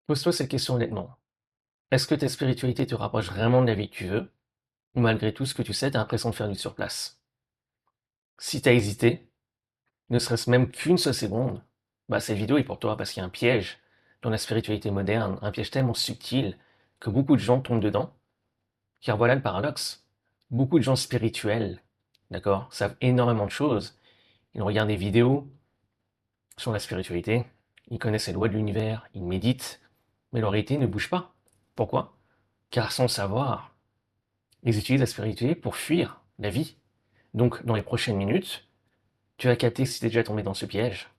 Pose-toi cette question honnêtement. Est-ce que ta spiritualité te rapproche vraiment de la vie que tu veux, ou malgré tout ce que tu sais, t'as l'impression de faire du surplace? Si t'as hésité, ne serait-ce même qu'une seule seconde, bah cette vidéo est pour toi parce qu'il y a un piège dans la spiritualité moderne, un piège tellement subtil que beaucoup de gens tombent dedans. Car voilà le paradoxe. Beaucoup de gens spirituels, d'accord, savent énormément de choses. Ils regardent des vidéos sur la spiritualité, ils connaissent les lois de l'univers, ils méditent, mais leur réalité ne bouge pas. Pourquoi? Car sans savoir, ils utilisent la spiritualité pour fuir la vie. Donc, dans les prochaines minutes, tu vas capter si tu es déjà tombé dans ce piège,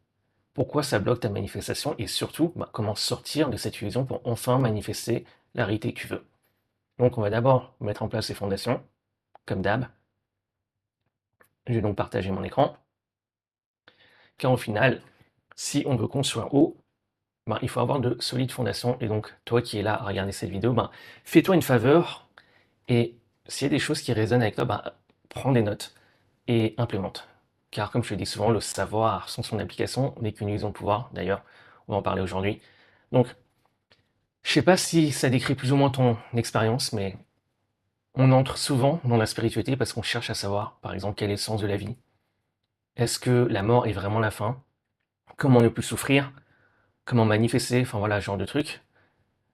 pourquoi ça bloque ta manifestation et surtout, comment sortir de cette illusion pour enfin manifester la réalité que tu veux. Donc, on va d'abord mettre en place les fondations, comme d'hab. Je vais donc partager mon écran, car au final, si on veut construire haut, il faut avoir de solides fondations. Et donc, toi qui es là à regarder cette vidéo, fais-toi une faveur et s'il y a des choses qui résonnent avec toi, prends des notes et implémente. Car comme je le dis souvent, le savoir sans son application n'est qu'une illusion de pouvoir. D'ailleurs, on va en parler aujourd'hui. Donc, je sais pas si ça décrit plus ou moins ton expérience, mais on entre souvent dans la spiritualité parce qu'on cherche à savoir, par exemple, quel est le sens de la vie. Est-ce que la mort est vraiment la fin? Comment ne plus souffrir? Comment manifester? Enfin voilà, ce genre de trucs.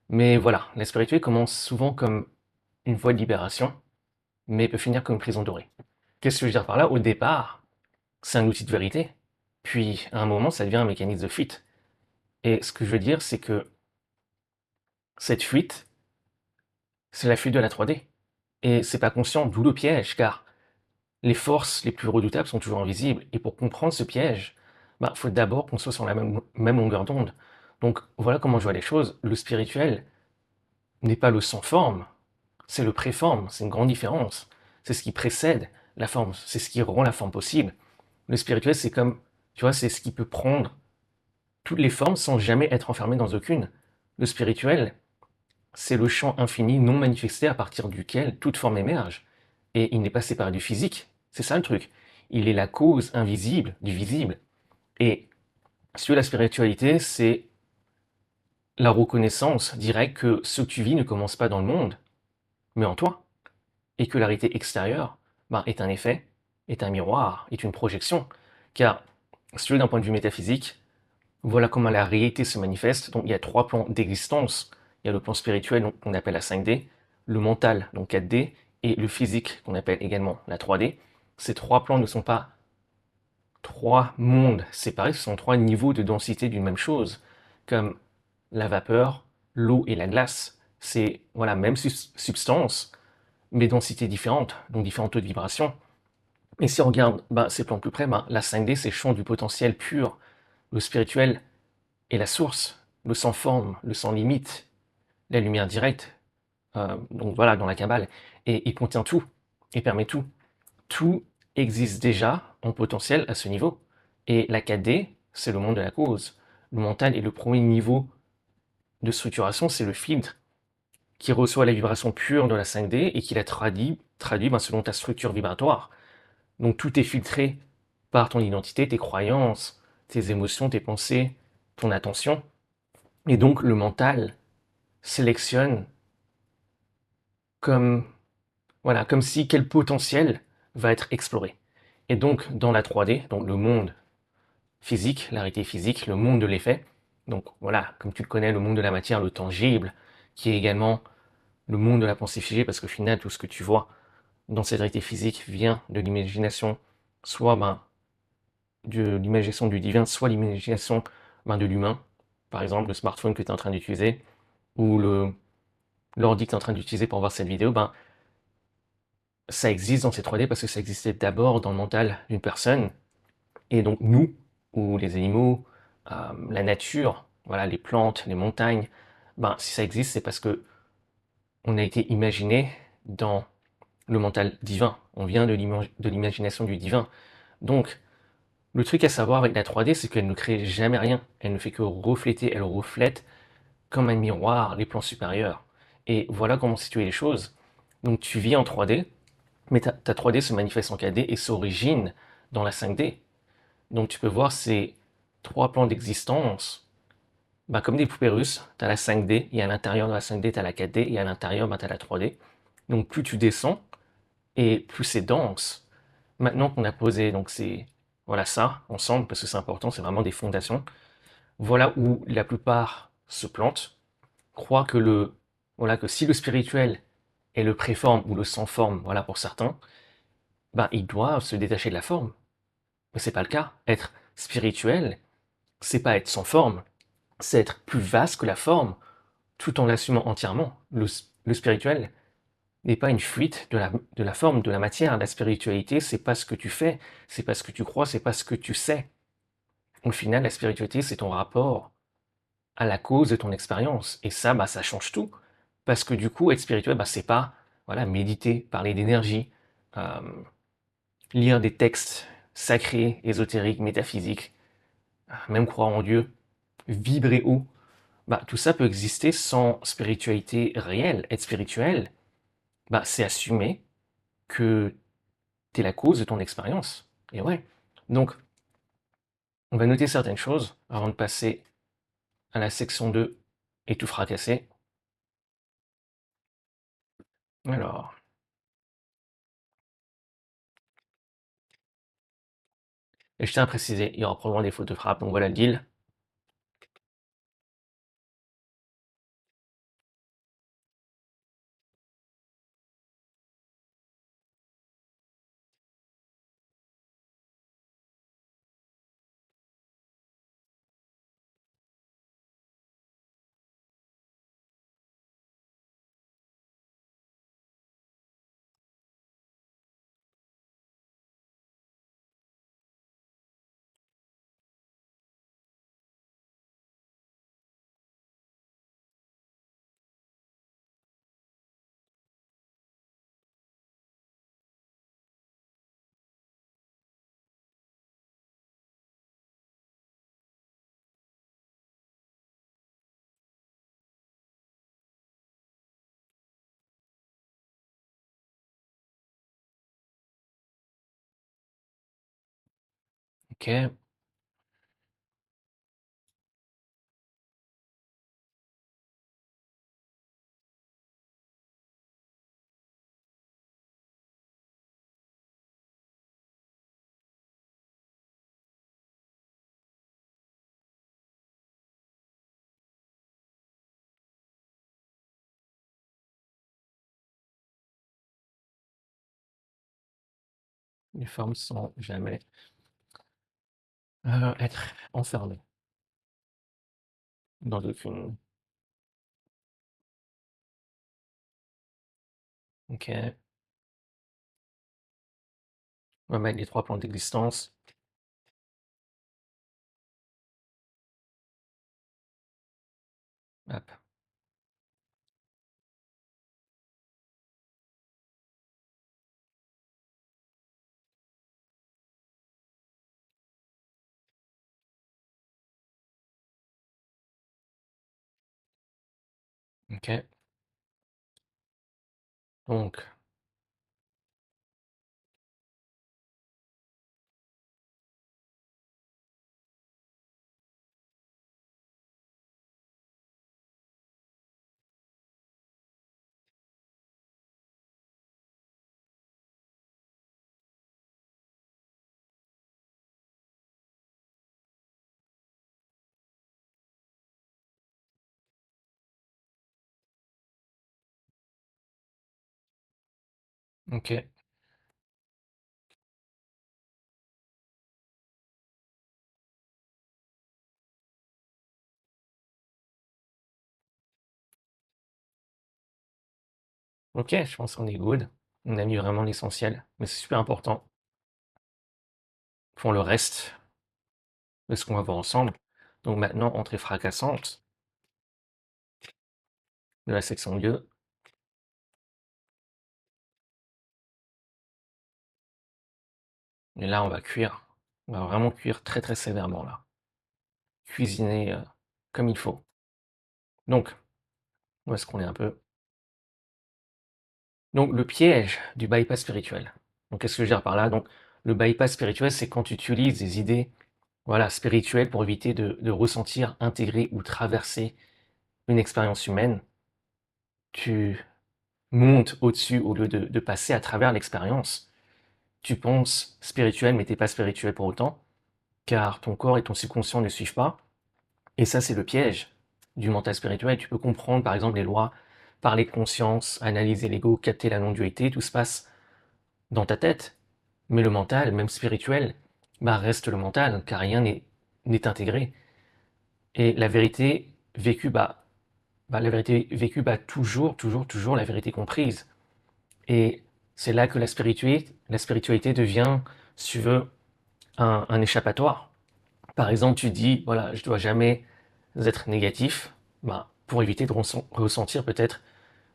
Mais voilà, la spiritualité commence souvent comme une voie de libération, mais peut finir comme une prison dorée. Qu'est-ce que je veux dire par là? Au départ, c'est un outil de vérité, puis à un moment, ça devient un mécanisme de fuite. Et ce que je veux dire, c'est que cette fuite, c'est la fuite de la 3D. Et c'est pas conscient, d'où le piège, car les forces les plus redoutables sont toujours invisibles. Et pour comprendre ce piège, faut d'abord qu'on soit sur la même longueur d'onde. Donc voilà comment je vois les choses. Le spirituel n'est pas le sans forme, c'est le préforme, c'est une grande différence. C'est ce qui précède la forme, c'est ce qui rend la forme possible. Le spirituel, c'est comme, tu vois, c'est ce qui peut prendre toutes les formes sans jamais être enfermé dans aucune. Le spirituel, c'est le champ infini non manifesté à partir duquel toute forme émerge. Et il n'est pas séparé du physique. C'est ça le truc. Il est la cause invisible du visible. Et si tu veux, la spiritualité, c'est la reconnaissance directe que ce que tu vis ne commence pas dans le monde, mais en toi. Et que la réalité extérieure est un effet, est un miroir, est une projection. Car, si tu veux, d'un point de vue métaphysique, voilà comment la réalité se manifeste. Donc il y a trois plans d'existence. Il y a le plan spirituel donc, qu'on appelle la 5D, le mental, donc 4D, et le physique qu'on appelle également la 3D. Ces trois plans ne sont pas trois mondes séparés, ce sont trois niveaux de densité d'une même chose, comme la vapeur, l'eau et la glace. C'est voilà même substance, mais densités différentes, donc différents taux de vibration. Et si on regarde ces plans plus près, la 5D c'est champ du potentiel pur, le spirituel et la source, le sans forme, le sans limite, la lumière directe, donc voilà, dans la Kabbale, et il contient tout, et permet tout. Tout existe déjà en potentiel à ce niveau. Et la 4D, c'est le monde de la cause. Le mental est le premier niveau de structuration, c'est le filtre qui reçoit la vibration pure de la 5D et qui la traduit selon ta structure vibratoire. Donc tout est filtré par ton identité, tes croyances, tes émotions, tes pensées, ton attention. Et donc le mental sélectionne comme, voilà, comme si quel potentiel va être exploré. Et donc dans la 3D, donc le monde physique, la réalité physique, le monde de l'effet, donc voilà, comme tu le connais, le monde de la matière, le tangible, qui est également le monde de la pensée figée, parce qu'au final, tout ce que tu vois dans cette réalité physique vient de l'imagination, soit de l'imagination du divin, soit l'imagination de l'humain. Par exemple, le smartphone que tu es en train d'utiliser, ou l'ordi que tu es en train d'utiliser pour voir cette vidéo, ça existe dans ces 3D parce que ça existait d'abord dans le mental d'une personne. Et donc nous, ou les animaux, la nature, voilà, les plantes, les montagnes, si ça existe, c'est parce que on a été imaginé dans le mental divin. On vient de l'imagination du divin. Donc, le truc à savoir avec la 3D, c'est qu'elle ne crée jamais rien. Elle ne fait que refléter, elle reflète comme un miroir les plans supérieurs. Et voilà comment situer les choses. Donc tu vis en 3D, mais ta 3D se manifeste en 4D et s'origine dans la 5D. Donc tu peux voir ces trois plans d'existence bah, comme des poupées russes, tu as la 5D, et à l'intérieur de la 5D, tu as la 4D, et à l'intérieur, bah, tu as la 3D. Donc plus tu descends, et plus c'est dense. Maintenant qu'on a posé donc c'est voilà ça ensemble, parce que c'est important, c'est vraiment des fondations. Voilà où la plupart se plantent, croient que voilà que si le spirituel est le préforme ou le sans forme, voilà pour certains, ben ils doivent se détacher de la forme. Mais c'est pas le cas. Être spirituel, c'est pas être sans forme, c'est être plus vaste que la forme, tout en l'assumant entièrement. Le spirituel n'est pas une fuite de la forme, de la matière. La spiritualité, c'est pas ce que tu fais, c'est pas ce que tu crois, c'est pas ce que tu sais. Au final, la spiritualité, c'est ton rapport à la cause de ton expérience. Et ça, bah, ça change tout. Parce que du coup, être spirituel, bah, c'est pas voilà, méditer, parler d'énergie, euh, lire des textes sacrés, ésotériques, métaphysiques, même croire en Dieu, vibrer haut. Bah, tout ça peut exister sans spiritualité réelle. Être spirituel, bah, c'est assumer que tu es la cause de ton expérience. Et ouais. Donc, on va noter certaines choses avant de passer à la section 2 et tout fracasser. Alors, et je tiens à préciser, il y aura probablement des fautes de frappe, donc voilà le deal. Ok, les formes sans jamais être enfermées dans aucune. Ok, on va mettre les trois plans d'existence. Hop, ok. Donc, ok, ok, je pense qu'on est good. On a mis vraiment l'essentiel, mais c'est super important pour le reste de ce qu'on va voir ensemble. Donc maintenant, entrée fracassante de la section 2. Et là, on va cuire. On va vraiment cuire très très sévèrement là. Cuisiner comme il faut. Donc, où est-ce qu'on est un peu? Donc, le piège du bypass spirituel. Donc, qu'est-ce que je veux dire par là? Donc, le bypass spirituel, c'est quand tu utilises des idées voilà, spirituel pour éviter de ressentir, intégrer ou traverser une expérience humaine. Tu montes au-dessus au lieu de passer à travers l'expérience. Tu penses spirituel, mais t'es pas spirituel pour autant, car ton corps et ton subconscient ne suivent pas. Et ça, c'est le piège du mental spirituel. Tu peux comprendre, par exemple, les lois, parler de conscience, analyser l'ego, capter la non-dualité, tout se passe dans ta tête. Mais le mental, même spirituel, bah, reste le mental, car rien n'est intégré. Et la vérité vécue, la vérité vécue, toujours la vérité comprise. Et c'est là que la spiritualité devient, si tu veux, un échappatoire. Par exemple, tu dis, voilà, je dois jamais être négatif, bah, pour éviter de ressentir peut-être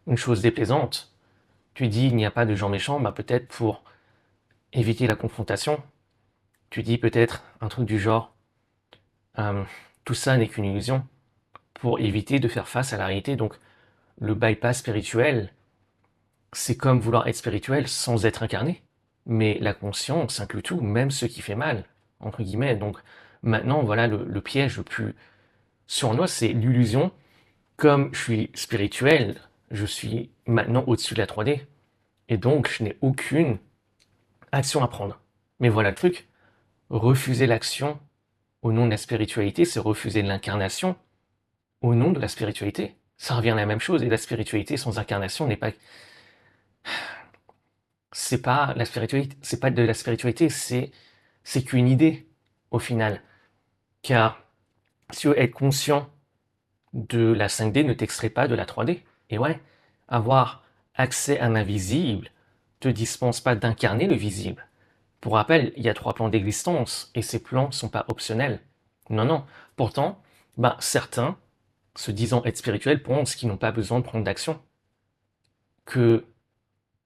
une chose déplaisante. Tu dis, il n'y a pas de gens méchants, bah, peut-être pour éviter la confrontation. Tu dis peut-être un truc du genre, euh, tout ça n'est qu'une illusion, pour éviter de faire face à la réalité. Donc, le bypass spirituel, c'est comme vouloir être spirituel sans être incarné. Mais la conscience inclut tout, même ce qui fait mal, entre guillemets. Donc, maintenant, voilà le piège le plus sournois, c'est l'illusion. Comme je suis spirituel, je suis maintenant au-dessus de la 3D. Et donc, je n'ai aucune action à prendre. Mais voilà le truc. Refuser l'action au nom de la spiritualité, c'est refuser l'incarnation au nom de la spiritualité. Ça revient à la même chose. Et la spiritualité sans incarnation n'est pas, c'est pas la spiritualité, c'est pas de la spiritualité, c'est qu'une idée au final. Car si tu veux être conscient de la 5D ne t'extrait pas de la 3D. Et ouais, avoir accès à l'invisible te dispense pas d'incarner le visible. Pour rappel, il y a 3 plans d'existence et ces plans ne sont pas optionnels. Non, non. Pourtant, certains, se disant être spirituels, pensent qu'ils n'ont pas besoin de prendre d'action, que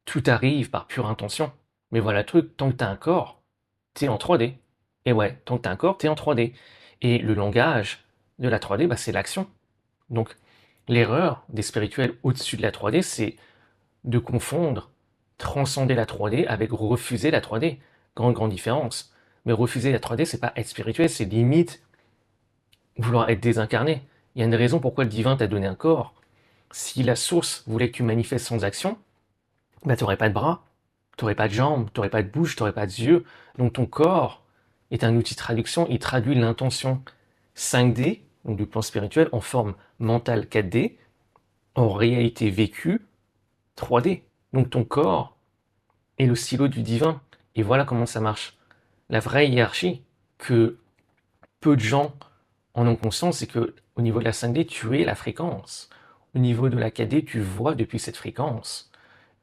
tout arrive par pure intention. Mais voilà le truc, tant que tu as un corps, tu es en 3D. Et ouais, tant que tu as un corps, tu es en 3D. Et le langage de la 3D, c'est l'action. Donc, l'erreur des spirituels au-dessus de la 3D, c'est de confondre transcender la 3D avec refuser la 3D. Grande différence. Mais refuser la 3D, c'est pas être spirituel, c'est limite vouloir être désincarné. Il y a une raison pourquoi le divin t'a donné un corps. Si la source voulait que tu manifestes sans action, t'aurais pas de bras, t'aurais pas de jambes, t'aurais pas de bouche, t'aurais pas de yeux. Donc ton corps est un outil de traduction, il traduit l'intention 5D, donc du plan spirituel, en forme mentale 4D, en réalité vécue 3D. Donc ton corps est le stylo du divin. Et voilà comment ça marche. La vraie hiérarchie que peu de gens en ont conscience, c'est que au niveau de la 5D, tu es la fréquence. Au niveau de la 4D, tu vois depuis cette fréquence.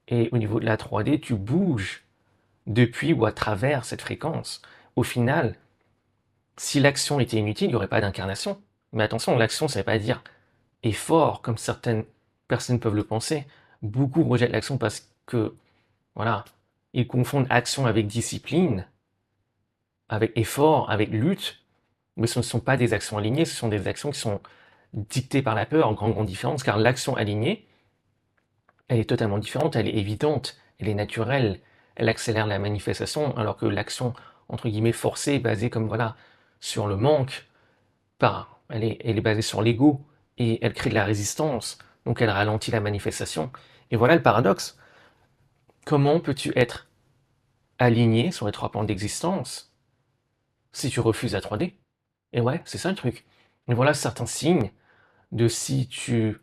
Et au niveau de la 3D, tu bouges depuis ou à travers cette fréquence. Au final, si l'action était inutile, il n'y aurait pas d'incarnation. Mais attention, l'action, ça ne veut pas dire effort, comme certaines personnes peuvent le penser. Beaucoup rejettent l'action parce que, voilà, ils confondent action avec discipline, avec effort, avec lutte. Mais ce ne sont pas des actions alignées, ce sont des actions qui sont dictées par la peur, en grande différence, car l'action alignée, elle est totalement différente, elle est évidente, elle est naturelle, elle accélère la manifestation, alors que l'action, entre guillemets, forcée, basée comme, voilà, sur le manque, elle est basée sur l'ego, et elle crée de la résistance, donc elle ralentit la manifestation. Et voilà le paradoxe. Comment peux-tu être aligné sur les 3 plans d'existence si tu refuses la 3D? Et ouais, c'est ça le truc. Et voilà certains signes de si tu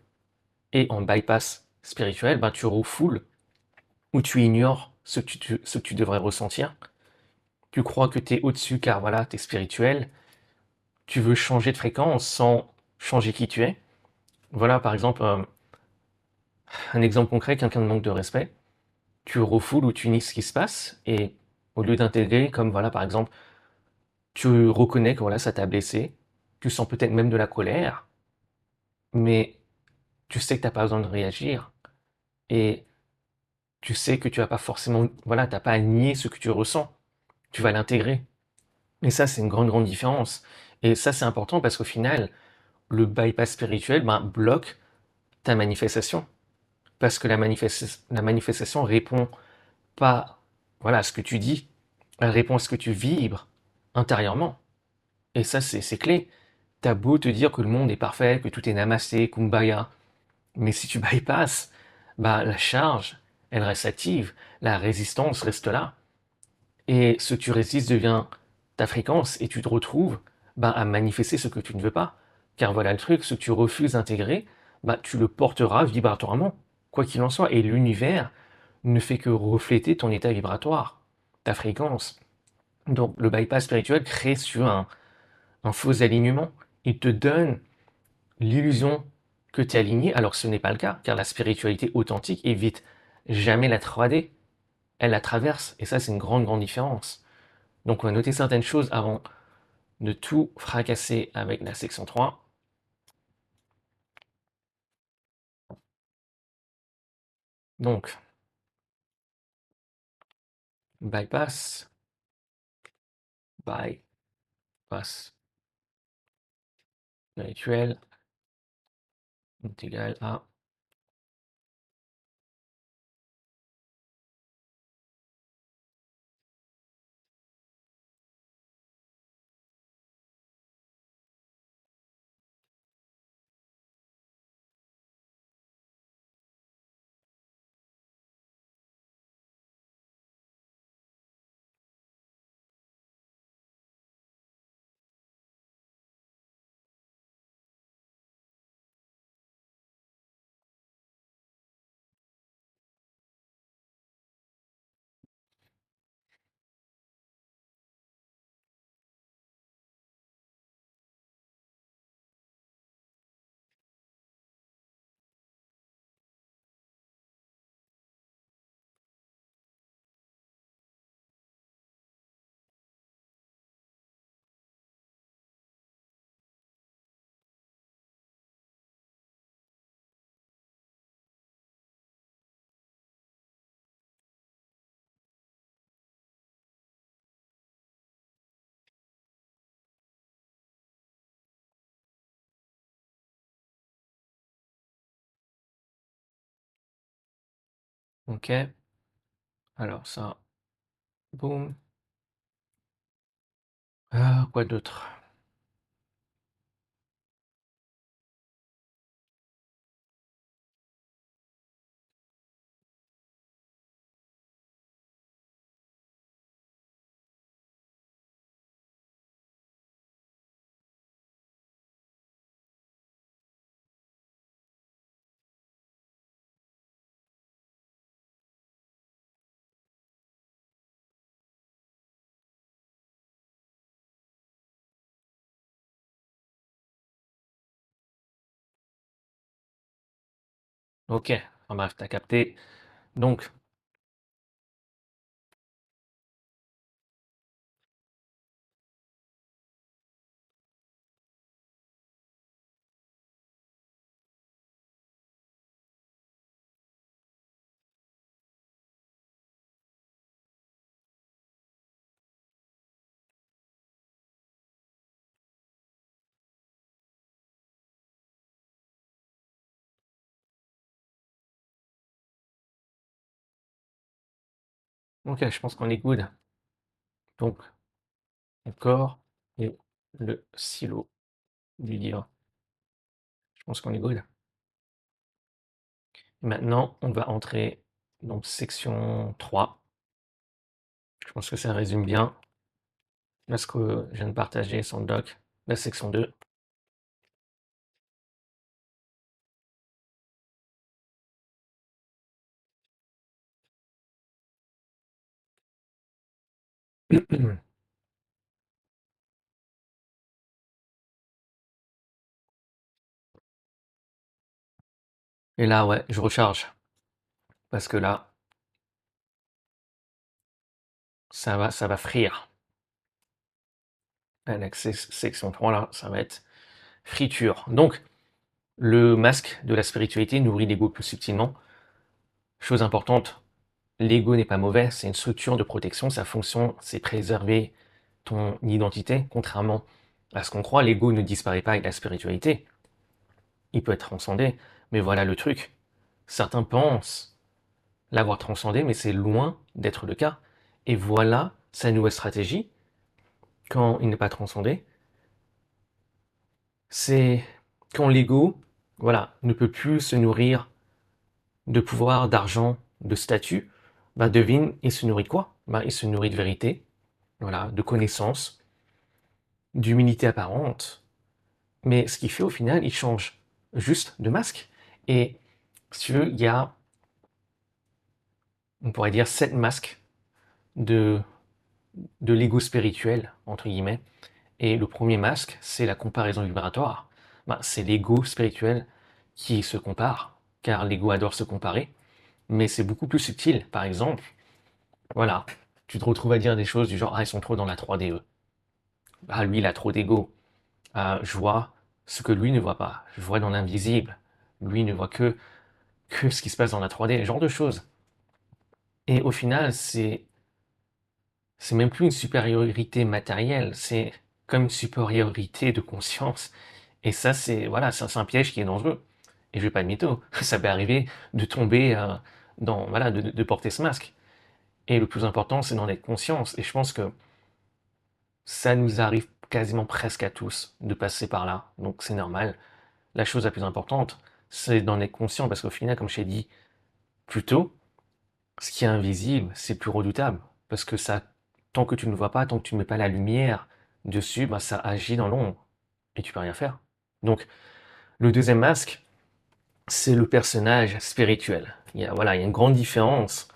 es en bypass spirituel, tu refoules ou tu ignores ce que tu devrais ressentir. Tu crois que tu es au-dessus car voilà, tu es spirituel. Tu veux changer de fréquence sans changer qui tu es. Voilà, par exemple, un exemple concret, quelqu'un de manque de respect. Tu refoules ou tu nies ce qui se passe et au lieu d'intégrer, comme voilà, par exemple, tu reconnais que voilà, ça t'a blessé. Tu sens peut-être même de la colère, mais tu sais que tu n'as pas besoin de réagir. Et tu sais que tu vas pas forcément, voilà, t'as pas à nier ce que tu ressens. Tu vas l'intégrer. Et ça, c'est une grande différence. Et ça, c'est important parce qu'au final, le bypass spirituel bloque ta manifestation. Parce que la manifestation répond pas voilà, à ce que tu dis, elle répond à ce que tu vibres intérieurement. Et ça, c'est clé. T'as beau te dire que le monde est parfait, que tout est namassé, kumbaya, mais si tu bypasses, bah, la charge, elle reste active, la résistance reste là. Et ce que tu résistes devient ta fréquence et tu te retrouves bah, à manifester ce que tu ne veux pas. Car voilà le truc, ce que tu refuses d'intégrer, bah, tu le porteras vibratoirement, quoi qu'il en soit. Et l'univers ne fait que refléter ton état vibratoire, ta fréquence. Donc le bypass spirituel crée sur un faux alignement. Il te donne l'illusion que tu es aligné, alors que ce n'est pas le cas, car la spiritualité authentique évite jamais la 3D, elle la traverse, et ça c'est une grande, grande différence. Donc on va noter certaines choses avant de tout fracasser avec la section 3. Donc, bypass, bypass spirituel est égal à... Ok, alors ça, boum. Ah, quoi d'autre? Ok, enfin bref, t'as capté. Donc, ok, je pense qu'on est good. Donc, le corps et le silo du livre. Je pense qu'on est good. Maintenant, on va entrer dans section 3. Je pense que ça résume bien ce que je viens de partager sans le doc. La section 2. Et là, ouais, je recharge. Parce que là, ça va frire. La section 3, là, ça va être friture. Donc, le masque de la spiritualité nourrit l'ego plus subtilement. Chose importante, l'ego n'est pas mauvais, c'est une structure de protection. Sa fonction, c'est préserver ton identité. Contrairement à ce qu'on croit, l'ego ne disparaît pas avec la spiritualité. Il peut être transcendé. Mais voilà le truc. Certains pensent l'avoir transcendé, mais c'est loin d'être le cas. Et voilà sa nouvelle stratégie, quand il n'est pas transcendé, C'est quand l'ego, voilà, ne peut plus se nourrir de pouvoir, d'argent, de statut, bah devine, il se nourrit de quoi? Bah, il se nourrit de vérité, voilà, de connaissances, d'humilité apparente. Mais ce qu'il fait au final, il change juste de masque. Et si tu veux, il y a, on pourrait dire, 7 masques de, de l'ego spirituel, entre guillemets. Et le premier masque, c'est la comparaison vibratoire. Ben, c'est l'ego spirituel qui se compare, car l'ego adore se comparer. Mais c'est beaucoup plus subtil. Par exemple, voilà, tu te retrouves à dire des choses du genre, ah, ils sont trop dans la 3D, eux. Ah, lui, il a trop d'ego. Ah, je vois ce que lui ne voit pas. Je vois dans l'invisible. Lui ne voit que ce qui se passe dans la 3D, ce genre de choses. Et au final, c'est même plus une supériorité matérielle, c'est comme une supériorité de conscience. Et ça, c'est voilà, c'est un piège qui est dangereux. Et je vais pas de mytho, ça peut arriver de tomber dans voilà, de porter ce masque. Et le plus important, c'est d'en être conscience. Et je pense que ça nous arrive quasiment presque à tous de passer par là. Donc c'est normal. La chose la plus importante, c'est d'en être conscient parce qu'au final, comme je t'ai dit plus tôt, ce qui est invisible, c'est plus redoutable. Parce que ça, tant que tu ne le vois pas, tant que tu ne mets pas la lumière dessus, bah, ça agit dans l'ombre. Et tu peux rien faire. Donc, le deuxième masque, c'est le personnage spirituel. Voilà, il y a une grande différence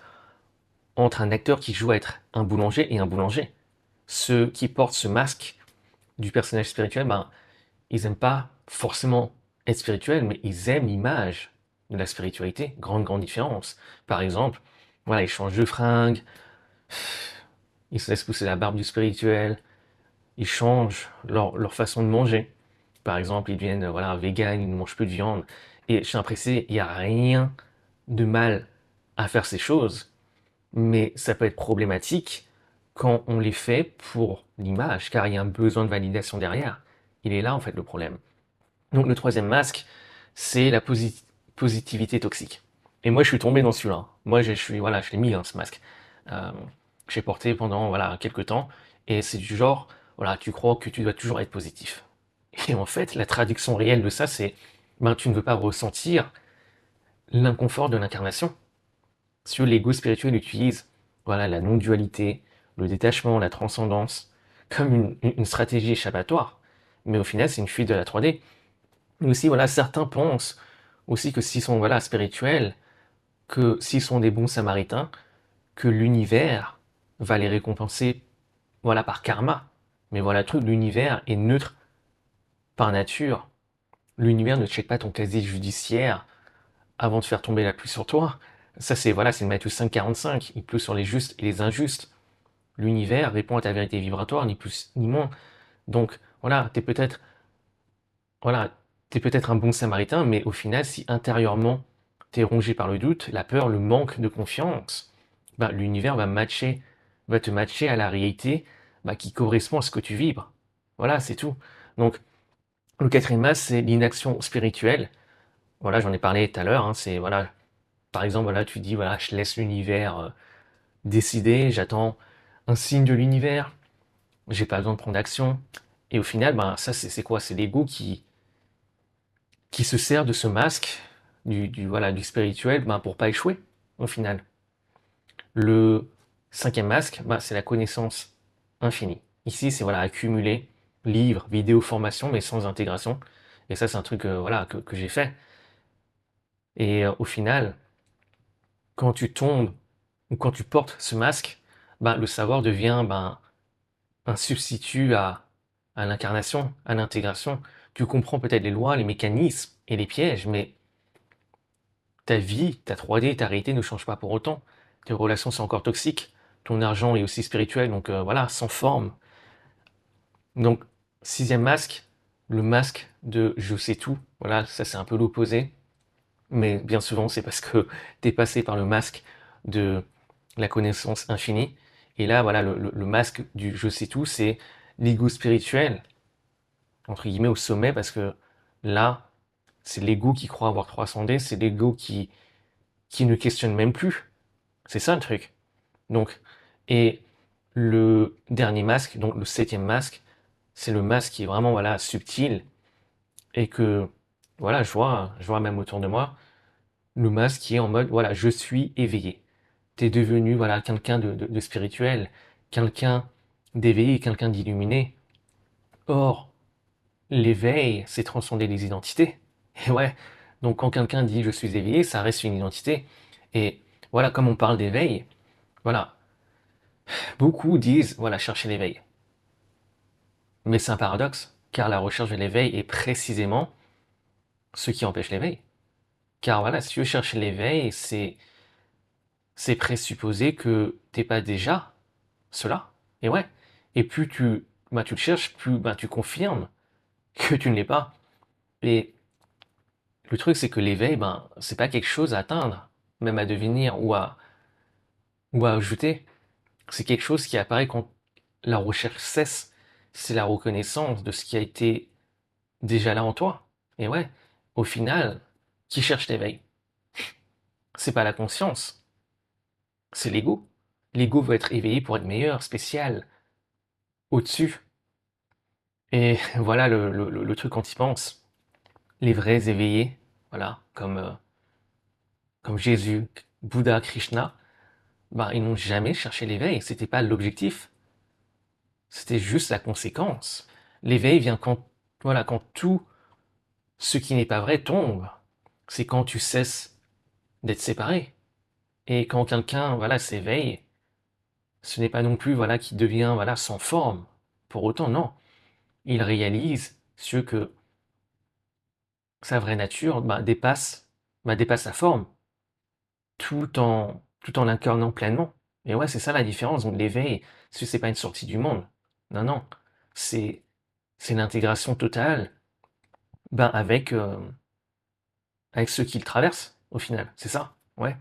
entre un acteur qui joue à être un boulanger et un boulanger. Ceux qui portent ce masque du personnage spirituel, ben, ils n'aiment pas forcément être spirituels, mais ils aiment l'image de la spiritualité. Grande, grande différence. Par exemple, voilà, ils changent de fringues, ils se laissent pousser la barbe du spirituel, ils changent leur façon de manger. Par exemple, ils deviennent voilà, vegan, ils ne mangent plus de viande. Et je suis impressé, il n'y a rien de mal à faire ces choses, mais ça peut être problématique quand on les fait pour l'image, car il y a un besoin de validation derrière. Il est là en fait le problème. Donc le troisième masque, c'est la positivité toxique. Et moi je suis tombé dans celui-là. Moi voilà, je l'ai mis ce masque. Euh, j'ai porté pendant voilà quelques temps, et c'est du genre voilà, tu crois que tu dois toujours être positif. Et en fait, la traduction réelle de ça, c'est ben tu ne veux pas ressentir l'inconfort de l'incarnation. Si l'ego spirituel utilise voilà, la non-dualité, le détachement, la transcendance, comme une stratégie échappatoire. Mais au final, c'est une fuite de la 3D. Mais aussi, voilà, certains pensent aussi que s'ils sont voilà, spirituels, que s'ils sont des bons samaritains, que l'univers va les récompenser voilà, par karma. Mais voilà, le truc, l'univers est neutre par nature. L'univers ne check pas ton casier judiciaire avant de faire tomber la pluie sur toi. Ça, c'est voilà, c'est le Matthieu 5,45. Il pleut sur les justes et les injustes. L'univers répond à ta vérité vibratoire, ni plus ni moins. Donc, voilà, voilà, t'es peut-être un bon samaritain, mais au final, si intérieurement, t'es rongé par le doute, la peur, le manque de confiance, bah, l'univers va te matcher à la réalité bah, qui correspond à ce que tu vibres. Voilà, c'est tout. Donc, le quatrième mas, c'est l'inaction spirituelle. Voilà, j'en ai parlé tout à l'heure. C'est voilà, par exemple, voilà, tu dis voilà, je laisse l'univers décider, j'attends un signe de l'univers, j'ai pas besoin de prendre action. Et au final, ben ça c'est quoi? C'est l'ego qui se sert de ce masque voilà du spirituel ben, pour pas échouer au final. Le cinquième masque, ben, c'est la connaissance infinie. Ici, c'est voilà accumuler livres, vidéos, formations, mais sans intégration. Et ça, c'est un truc voilà que j'ai fait. Et au final, quand tu tombes ou quand tu portes ce masque, ben, le savoir devient ben, un substitut à l'incarnation, à l'intégration. Tu comprends peut-être les lois, les mécanismes et les pièges, mais ta vie, ta 3D, ta réalité ne change pas pour autant. Tes relations sont encore toxiques. Ton argent est aussi spirituel, donc voilà, sans forme. Donc, sixième masque, le masque de je sais tout. Voilà, ça c'est un peu l'opposé. Mais bien souvent, c'est parce que tu es passé par le masque de la connaissance infinie. Et là, voilà, le masque du je sais tout, c'est l'ego spirituel, entre guillemets, au sommet, parce que là, c'est l'ego qui croit avoir transcendé, c'est l'ego qui ne questionne même plus. C'est ça le truc. Donc, et le dernier masque, donc le septième masque, c'est le masque qui est vraiment voilà subtil, Et que, voilà, je vois même autour de moi, le masque qui est en mode, voilà, je suis éveillé. T'es devenu, voilà, quelqu'un de spirituel, quelqu'un d'éveillé, quelqu'un d'illuminé. Or, l'éveil, c'est transcender les identités. Et ouais, donc quand quelqu'un dit je suis éveillé, ça reste une identité. Et voilà, comme on parle d'éveil, voilà, beaucoup disent, voilà, chercher l'éveil. Mais c'est un paradoxe, car la recherche de l'éveil est précisément ce qui empêche l'éveil. Car voilà, si tu veux chercher l'éveil, c'est présupposer que t'es pas déjà cela. Et ouais. Et plus tu le cherches, plus tu confirmes que tu ne l'es pas. Et le truc, c'est que l'éveil, c'est pas quelque chose à atteindre, même à devenir ou à ajouter. C'est quelque chose qui apparaît quand la recherche cesse. C'est la reconnaissance de ce qui a été déjà là en toi. Et ouais, au final, qui cherche l'éveil? C'est pas la conscience, c'est l'ego. L'ego veut être éveillé pour être meilleur, spécial, au-dessus. Et voilà le truc quand il pense. Les vrais éveillés, voilà, comme Jésus, Bouddha, Krishna, ils n'ont jamais cherché l'éveil. C'était pas l'objectif. C'était juste la conséquence. L'éveil vient quand, voilà, quand tout ce qui n'est pas vrai tombe. C'est quand tu cesses d'être séparé. Et quand quelqu'un, voilà, s'éveille, ce n'est pas non plus, voilà, qu'il devient, voilà, sans forme. Pour autant, non. Il réalise ce que sa vraie nature, dépasse sa forme, tout en l'incarnant pleinement. Et ouais, c'est ça la différence. Donc l'éveil, c'est pas une sortie du monde. Non, non. C'est, c'est l'intégration totale, avec ceux qui le traversent, au final. C'est ça. Ouais.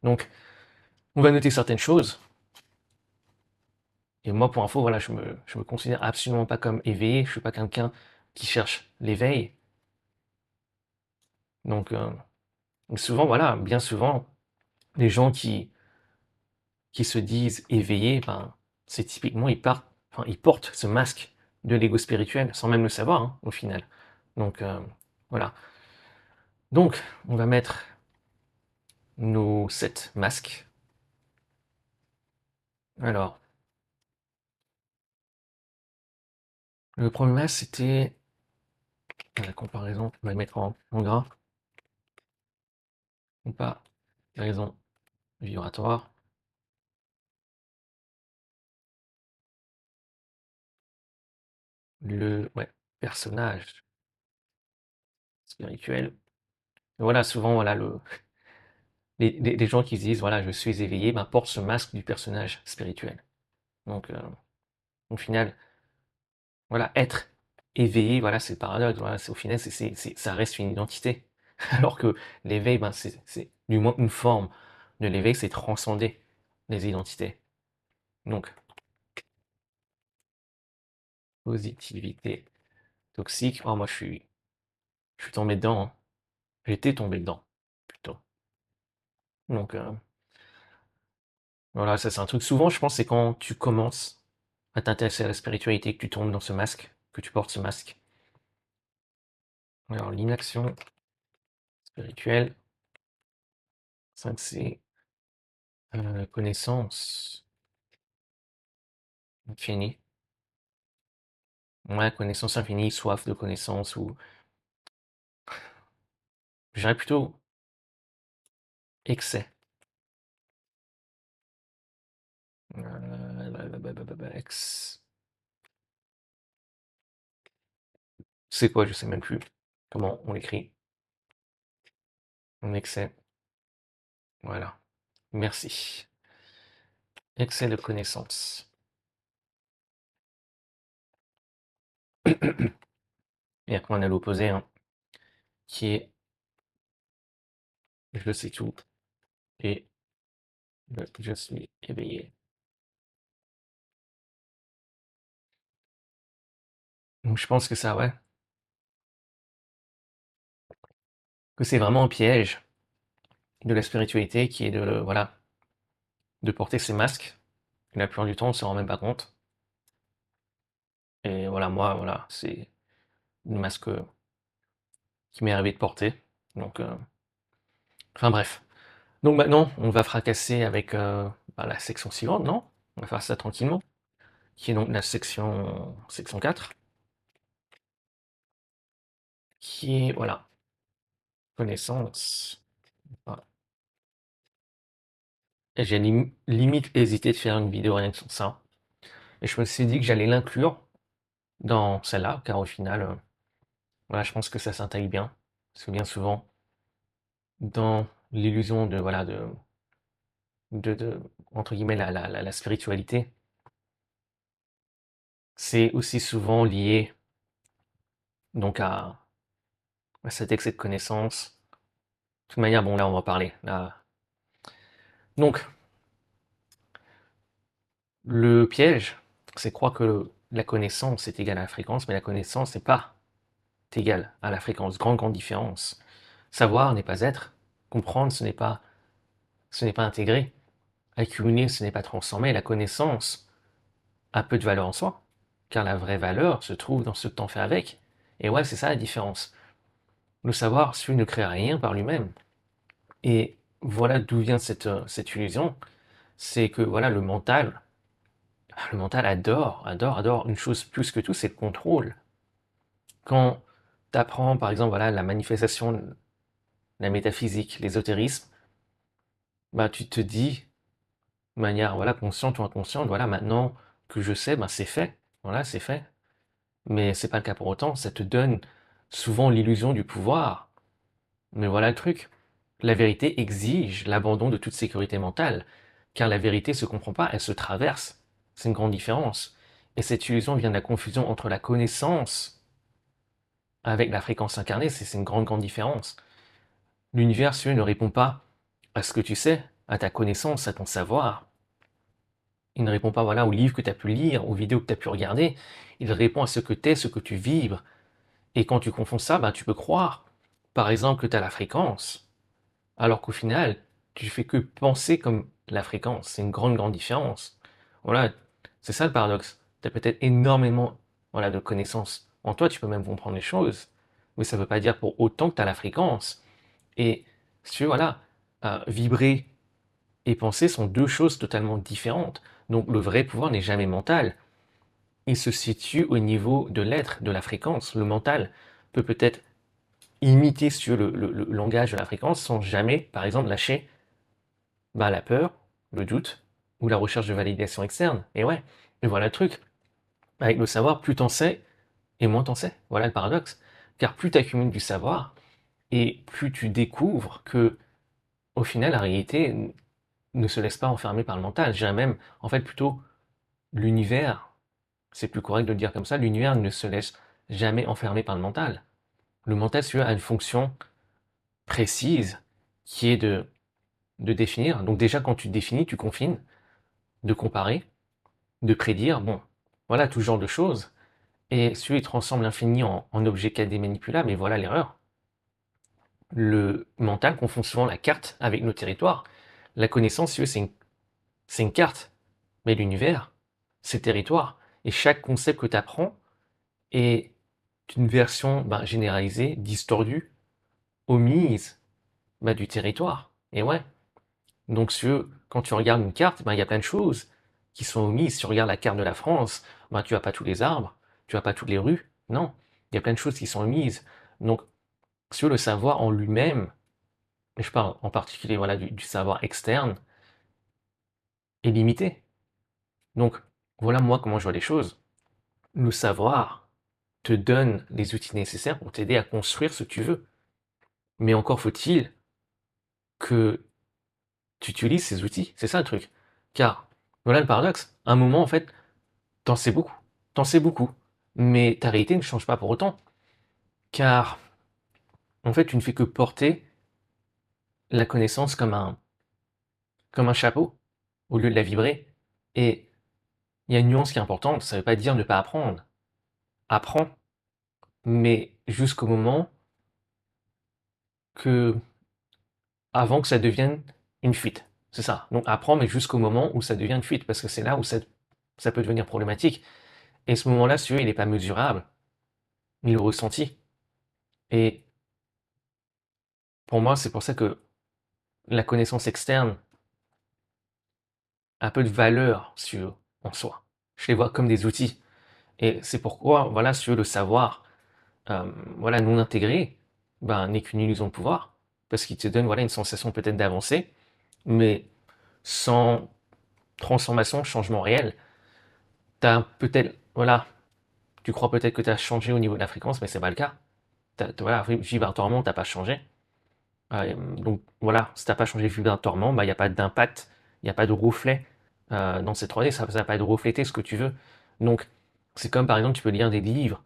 Donc, on va noter certaines choses. Et moi, pour info, voilà, je me considère absolument pas comme éveillé. Je suis pas quelqu'un qui cherche l'éveil. Donc, souvent, voilà, bien souvent, les gens qui se disent éveillés, c'est typiquement, ils portent ce masque de l'ego spirituel sans même le savoir, hein, au final. Donc, voilà. Donc, on va mettre nos 7 masques. Alors, le premier masque, c'était la comparaison, on va le mettre en gras. Comparaison vibratoire. Ouais, personnage spirituel. Voilà, souvent, voilà, les gens qui se disent, voilà, je suis éveillé, portent ce masque du personnage spirituel. Donc, au final, voilà, être éveillé, voilà, c'est le paradoxe. Voilà, au final, ça reste une identité. Alors que l'éveil, c'est du moins une forme de l'éveil, c'est transcender les identités. Donc, positivité toxique. Oh, moi, je suis tombé dedans, hein. J'étais tombé dedans, plutôt. Donc, voilà, ça, c'est un truc. Souvent, je pense, c'est quand tu commences à t'intéresser à la spiritualité que tu tombes dans ce masque, que tu portes ce masque. Alors, l'inaction spirituelle, 5C, connaissance infinie. Ouais, connaissance infinie, soif de connaissance, ou je dirais plutôt excès. C'est quoi? Je sais même plus comment on l'écrit. En excès. Voilà. Merci. Excès de connaissance. Et après, on a l'opposé, hein, qui est je sais tout et je suis éveillé. Donc, je pense que ça, ouais, que c'est vraiment un piège de la spiritualité qui est voilà, de porter ces masques. Et la plupart du temps, on ne se rend même pas compte. Et voilà, moi, voilà, c'est une masque qui m'est arrivé de porter. Donc, enfin bref. Donc maintenant, on va fracasser avec la section suivante, non? On va faire ça tranquillement, qui est donc la section 4, qui est, voilà, connaissance. Voilà. Et j'ai limite hésité de faire une vidéo rien que sur ça. Et je me suis dit que j'allais l'inclure dans celle-là, car au final, voilà, je pense que ça s'intègre bien. Parce que bien souvent, dans l'illusion de, voilà, de, entre guillemets, la spiritualité, c'est aussi souvent lié donc à cet excès de connaissance. De toute manière, bon, là, on va parler. Là. Donc, le piège, c'est croire que la connaissance est égale à la fréquence, mais la connaissance n'est pas égale à la fréquence. Grande, grande différence. Savoir n'est pas être. Comprendre, ce n'est pas intégrer. Accumuler, ce n'est pas transformer. La connaissance a peu de valeur en soi, car la vraie valeur se trouve dans ce que tu en fais avec. Et ouais, c'est ça la différence. Le savoir, celui ne crée rien par lui-même. Et voilà d'où vient cette illusion. C'est que voilà, le mental adore une chose plus que tout, c'est le contrôle. Quand tu apprends, par exemple, voilà, la manifestation, la métaphysique, l'ésotérisme, bah, tu te dis, de manière voilà, consciente ou inconsciente, voilà, maintenant que je sais, bah, c'est fait. Voilà, c'est fait. Mais c'est pas le cas pour autant. Ça te donne souvent l'illusion du pouvoir. Mais voilà le truc. La vérité exige l'abandon de toute sécurité mentale. Car la vérité se comprend pas, elle se traverse. C'est une grande différence. Et cette illusion vient de la confusion entre la connaissance avec la fréquence incarnée. C'est une grande, grande différence. L'univers, celui ne répond pas à ce que tu sais, à ta connaissance, à ton savoir. Il ne répond pas voilà, aux livres que tu as pu lire, aux vidéos que tu as pu regarder. Il répond à ce que tu es, ce que tu vibres. Et quand tu confonds ça, ben, tu peux croire, par exemple, que tu as la fréquence, alors qu'au final, tu fais que penser comme la fréquence. C'est une grande, grande différence. Voilà, c'est ça le paradoxe. Tu as peut-être énormément voilà, de connaissances en toi, tu peux même comprendre les choses, mais ça ne veut pas dire pour autant que tu as la fréquence. Et si tu veux, voilà, vibrer et penser sont deux choses totalement différentes. Donc le vrai pouvoir n'est jamais mental. Il se situe au niveau de l'être, de la fréquence. Le mental peut peut-être imiter sur le langage de la fréquence sans jamais, par exemple, lâcher la peur, le doute ou la recherche de validation externe. Et ouais, et voilà le truc. Avec le savoir, plus t'en sais et moins t'en sais. Voilà le paradoxe. Car plus tu accumules du savoir et plus tu découvres que, au final, la réalité ne se laisse pas enfermer par le mental. Je dirais même, en fait, plutôt l'univers, c'est plus correct de le dire comme ça, l'univers ne se laisse jamais enfermer par le mental. Le mental, si tu veux, a une fonction précise qui est de définir. Donc déjà, quand tu définis, tu confines, de comparer, de prédire, bon, voilà, tout ce genre de choses. Et celui il transforme l'infini en objet cadet manipulable, et voilà l'erreur. Le mental confond souvent la carte avec nos territoires. La connaissance, si c'est une carte, mais l'univers, c'est territoire. Et chaque concept que tu apprends est une version généralisée, distordue, omise du territoire. Et ouais, donc, quand tu regardes une carte, il y a plein de choses qui sont omises. Si tu regardes la carte de la France, tu n'as pas tous les arbres, tu n'as pas toutes les rues. Non, il y a plein de choses qui sont omises. Donc, sur le savoir en lui-même, et je parle en particulier voilà, du savoir externe, est limité. Donc, voilà moi comment je vois les choses. Le savoir te donne les outils nécessaires pour t'aider à construire ce que tu veux. Mais encore faut-il que tu utilises ces outils. C'est ça le truc. Car, voilà le paradoxe. À un moment, en fait, t'en sais beaucoup. T'en sais beaucoup. Mais ta réalité ne change pas pour autant. Car, en fait, tu ne fais que porter la connaissance comme un chapeau, au lieu de la vibrer. Et il y a une nuance qui est importante, ça ne veut pas dire ne pas apprendre. Apprends, mais jusqu'au moment que, avant que ça devienne une fuite. C'est ça. Donc apprends, mais jusqu'au moment où ça devient une fuite, parce que c'est là où ça peut devenir problématique. Et ce moment-là, si tu veux, il n'est pas mesurable, il est ressenti. Et pour moi, c'est pour ça que la connaissance externe a peu de valeur sur en soi. Je les vois comme des outils. Et c'est pourquoi, voilà, sur le savoir, voilà, non intégré, ben, n'est qu'une illusion de pouvoir. Parce qu'il te donne, voilà, une sensation peut-être d'avancer, mais sans transformation, changement réel. T'as peut-être, voilà, tu crois peut-être que tu as changé au niveau de la fréquence, mais c'est pas le cas. Voilà, vibratoirement, t'as pas changé. Donc voilà, si t'as pas changé vibratoirement, bah, il n'y a pas d'impact, il n'y a pas de reflet dans cette 3D, ça va pas de refléter ce que tu veux. Donc c'est comme par exemple, tu peux lire des livres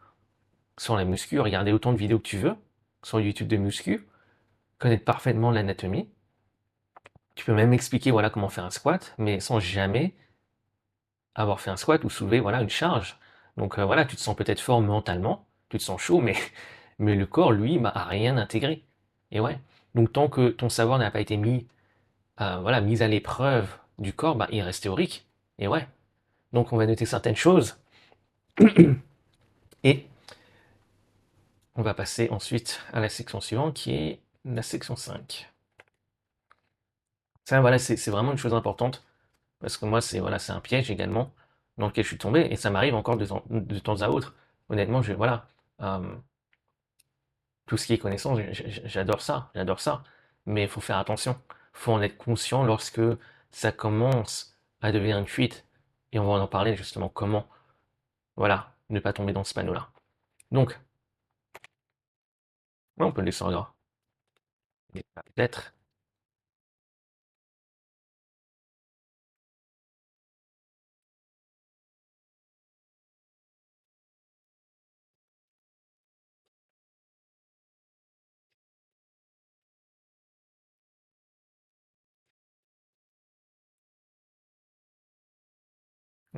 sur la muscu, regarder autant de vidéos que tu veux sur YouTube de muscu, connaître parfaitement l'anatomie. Tu peux même expliquer voilà comment faire un squat, mais sans jamais avoir fait un squat ou soulever voilà une charge. Donc voilà, tu te sens peut-être fort mentalement, tu te sens chaud, mais mais le corps lui bah, a rien intégré. Et ouais. Donc tant que ton savoir n'a pas été mis voilà mis à l'épreuve du corps, bah, il reste théorique. Et ouais. Donc on va noter certaines choses et on va passer ensuite à la section suivante qui est la section 5. Ça voilà, c'est vraiment une chose importante parce que moi c'est voilà, c'est un piège également dans lequel je suis tombé et ça m'arrive encore de temps à autre. Honnêtement, voilà, euh, tout ce qui est connaissance, j'adore ça, j'adore ça. Mais il faut faire attention. Il faut en être conscient lorsque ça commence à devenir une fuite. Et on va en parler justement comment, voilà, ne pas tomber dans ce panneau-là. Donc, ouais, on peut le descendre. Peut-être.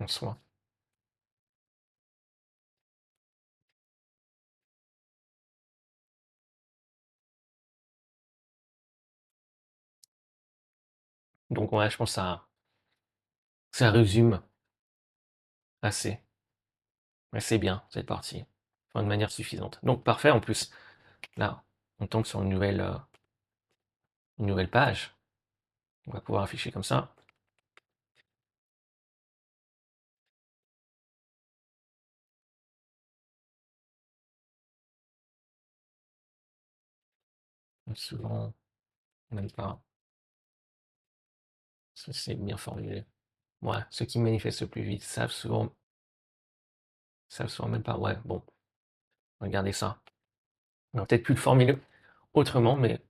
En soi. Donc, ouais, je pense que ça résume assez, assez bien cette partie. Enfin, de manière suffisante. Donc, parfait. En plus, là, on tombe sur une nouvelle page. On va pouvoir afficher comme ça. Souvent, on n'aime pas. C'est bien formulé. Ouais, ceux qui manifestent le plus vite savent souvent même pas. Ouais, bon, regardez ça. On aurait peut-être pu le formuler autrement, mais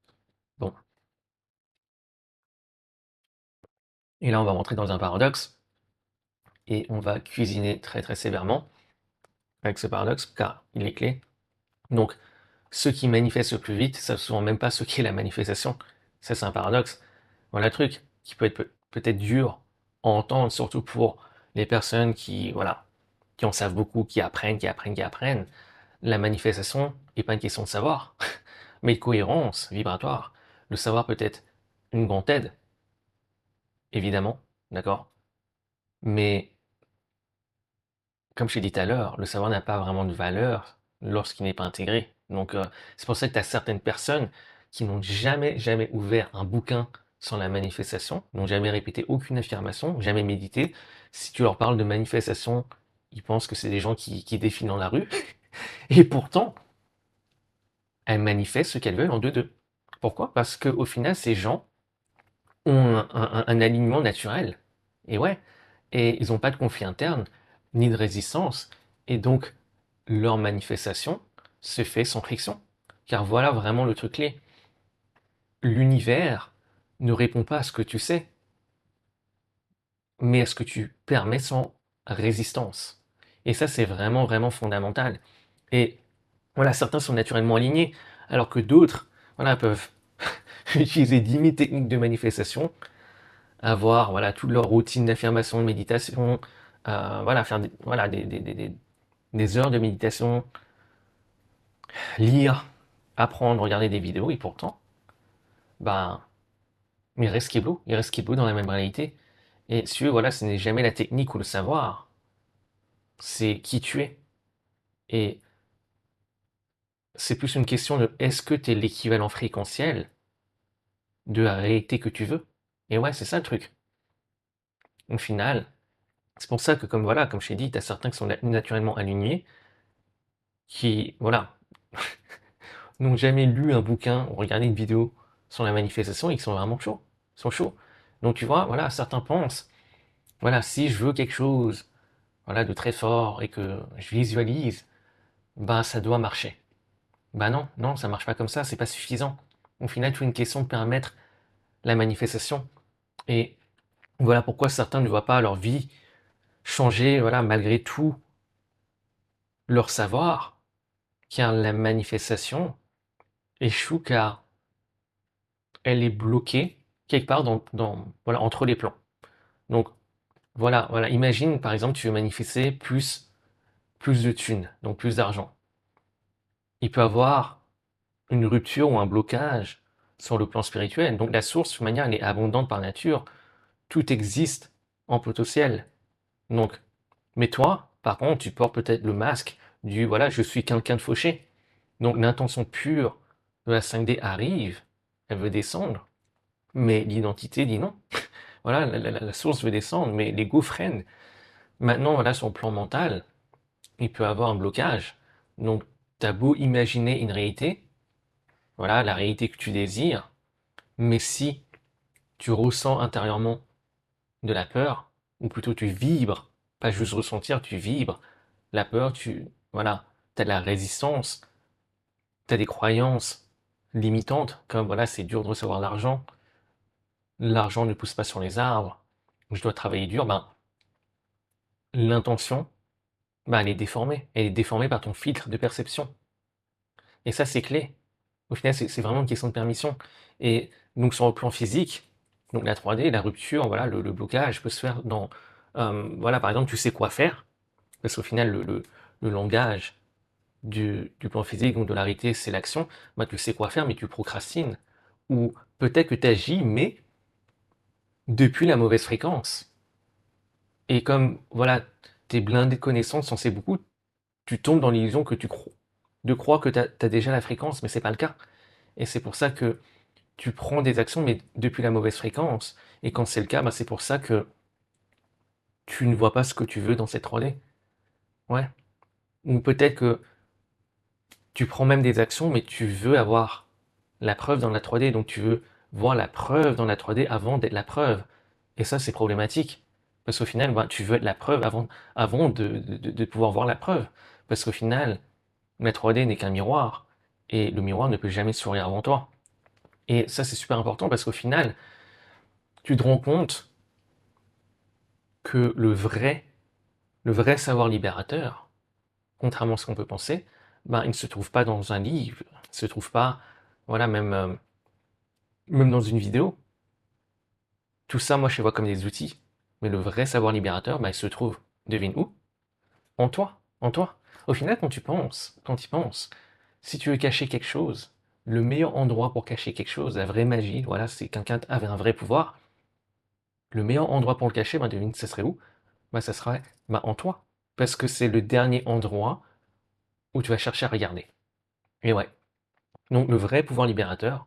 bon. Et là, on va rentrer dans un paradoxe et on va cuisiner très très sévèrement avec ce paradoxe car il est clé. Donc, ceux qui manifestent le plus vite savent souvent même pas ce qu'est la manifestation. Ça, c'est un paradoxe. Voilà le truc qui peut être peut-être dur à entendre, surtout pour les personnes qui, voilà, qui en savent beaucoup, qui apprennent, qui apprennent, qui apprennent. La manifestation n'est pas une question de savoir, mais de cohérence vibratoire. Le savoir peut être une grande aide, évidemment, d'accord? Mais comme je t'ai dit tout à l'heure, le savoir n'a pas vraiment de valeur lorsqu'il n'est pas intégré. Donc c'est pour ça que tu as certaines personnes qui n'ont jamais, jamais ouvert un bouquin sur la manifestation, n'ont jamais répété aucune affirmation, jamais médité. Si tu leur parles de manifestation, ils pensent que c'est des gens qui défilent dans la rue. Et pourtant, elles manifestent ce qu'elles veulent en deux-deux. Pourquoi? Parce qu'au final, ces gens ont un alignement naturel. Et ouais, et ils n'ont pas de conflit interne, ni de résistance. Et donc, leur manifestation se fait sans friction. Car voilà vraiment le truc clé. L'univers ne répond pas à ce que tu sais, mais à ce que tu permets sans résistance. Et ça, c'est vraiment, vraiment fondamental. Et voilà, certains sont naturellement alignés, alors que d'autres voilà, peuvent utiliser 10 000 techniques de manifestation, avoir voilà, toute leur routine d'affirmation, de méditation, voilà, faire voilà, des heures de méditation, lire, apprendre, regarder des vidéos, et pourtant, ben, il reste Kiblo dans la même réalité. Et si tu veux, voilà, ce n'est jamais la technique ou le savoir, c'est qui tu es. Et c'est plus une question de est-ce que tu es l'équivalent fréquentiel de la réalité que tu veux. Et ouais, c'est ça le truc. Au final, c'est pour ça que comme voilà, comme je t'ai dit, tu as certains qui sont naturellement alignés, qui voilà, n'ont jamais lu un bouquin ou regardé une vidéo sur la manifestation et qui sont vraiment chauds. Ils sont chauds. Donc tu vois, voilà, certains pensent, voilà, si je veux quelque chose, voilà, de très fort et que je visualise, ben ça doit marcher. Ben non, non, ça marche pas comme ça, c'est pas suffisant. Au final, tout est une question de permettre la manifestation. Et voilà pourquoi certains ne voient pas leur vie changer, voilà, malgré tout leur savoir, car la manifestation échoue car elle est bloquée quelque part voilà, entre les plans. Donc voilà, imagine par exemple tu veux manifester plus de thunes, donc plus d'argent. Il peut avoir une rupture ou un blocage sur le plan spirituel. Donc la source, de toute manière, elle est abondante par nature. Tout existe en potentiel. Donc, mais toi, par contre, tu portes peut-être le masque du voilà, je suis quelqu'un de fauché. Donc l'intention pure de la 5D arrive, elle veut descendre, mais l'identité dit non. Voilà, la source veut descendre, mais l'ego freine. Maintenant, voilà, sur le plan mental, il peut avoir un blocage. Donc, t'as beau imaginer une réalité, voilà, la réalité que tu désires, mais si tu ressens intérieurement de la peur, ou plutôt tu vibres, pas juste ressentir, tu vibres, la peur, voilà, t'as de la résistance, t'as des croyances limitantes, comme voilà, c'est dur de recevoir l'argent ne pousse pas sur les arbres, je dois travailler dur, ben, l'intention, ben, elle est déformée par ton filtre de perception. Et ça, c'est clé. Au final, c'est vraiment une question de permission. Et donc, sur le plan physique, donc la 3D, la rupture, voilà, le blocage peut se faire dans, voilà, par exemple, tu sais quoi faire, parce qu'au final, le langage du plan physique, donc de la réalité, c'est l'action. Bah, tu sais quoi faire, mais tu procrastines. Ou peut-être que tu agis, mais depuis la mauvaise fréquence. Et comme, voilà, t'es blindé de connaissances, en sais beaucoup, tu tombes dans l'illusion que tu crois, de croire que tu as déjà la fréquence, mais c'est pas le cas. Et c'est pour ça que tu prends des actions, mais depuis la mauvaise fréquence. Et quand c'est le cas, bah, c'est pour ça que tu ne vois pas ce que tu veux dans cette 3D. Ouais. Ou peut-être que tu prends même des actions, mais tu veux avoir la preuve dans la 3D. Donc tu veux voir la preuve dans la 3D avant d'être la preuve. Et ça, c'est problématique. Parce qu'au final, bah, tu veux être la preuve avant de pouvoir voir la preuve. Parce qu'au final, la 3D n'est qu'un miroir. Et le miroir ne peut jamais sourire avant toi. Et ça, c'est super important parce qu'au final, tu te rends compte que le vrai savoir libérateur, contrairement à ce qu'on peut penser, ben, il ne se trouve pas dans un livre, il ne se trouve pas, voilà, même dans une vidéo. Tout ça, moi, je les vois comme des outils. Mais le vrai savoir libérateur, ben, il se trouve, devine où? En toi, en toi. Au final, quand tu y penses, si tu veux cacher quelque chose, le meilleur endroit pour cacher quelque chose, la vraie magie, voilà, c'est quelqu'un avait un vrai pouvoir, le meilleur endroit pour le cacher, ben, devine, ça serait où? Ben, ça serait ben, en toi. Parce que c'est le dernier endroit où tu vas chercher à regarder. Et ouais. Donc le vrai pouvoir libérateur,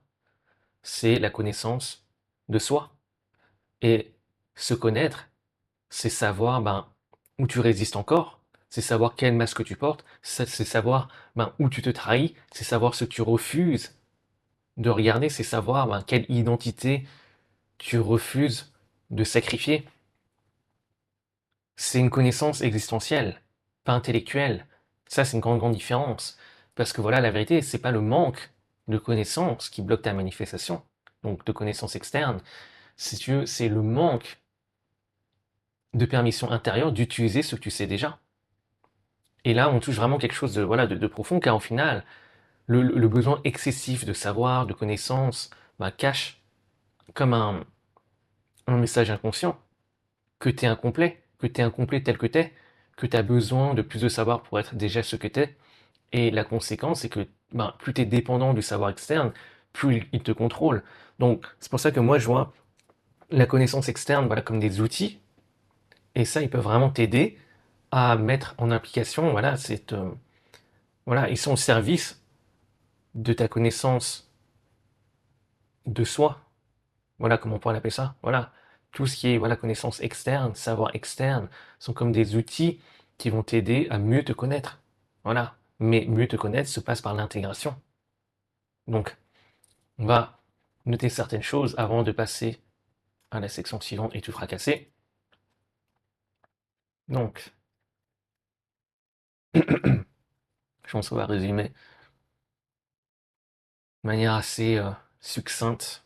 c'est la connaissance de soi. Et se connaître, c'est savoir ben, où tu résistes encore, c'est savoir quel masque tu portes, c'est savoir ben, où tu te trahis, c'est savoir ce que tu refuses de regarder, c'est savoir ben, quelle identité tu refuses de sacrifier. C'est une connaissance existentielle, pas intellectuelle. Ça, c'est une grande, grande différence. Parce que voilà, la vérité, c'est pas le manque de connaissances qui bloque ta manifestation, donc de connaissances externes. Si tu veux, c'est le manque de permission intérieure d'utiliser ce que tu sais déjà. Et là, on touche vraiment quelque chose de, voilà, de profond, car au final, le besoin excessif de savoir, de connaissances, bah, cache comme un message inconscient que tu es incomplet, tel que tu es, que tu as besoin de plus de savoir pour être déjà ce que tu es. Et la conséquence, c'est que ben, plus tu es dépendant du savoir externe, plus il te contrôle. Donc, c'est pour ça que moi, je vois la connaissance externe voilà, comme des outils. Et ça, ils peuvent vraiment t'aider à mettre en application, voilà, voilà, ils sont au service de ta connaissance de soi. voilà, comment on pourrait appeler ça? Voilà, tout ce qui est voilà, connaissance externe, savoir externe, sont comme des outils qui vont t'aider à mieux te connaître. Voilà. Mais mieux te connaître se passe par l'intégration. Donc, on va noter certaines choses avant de passer à la section suivante et tout fracasser. Donc, je pense qu'on va résumer de manière assez succincte.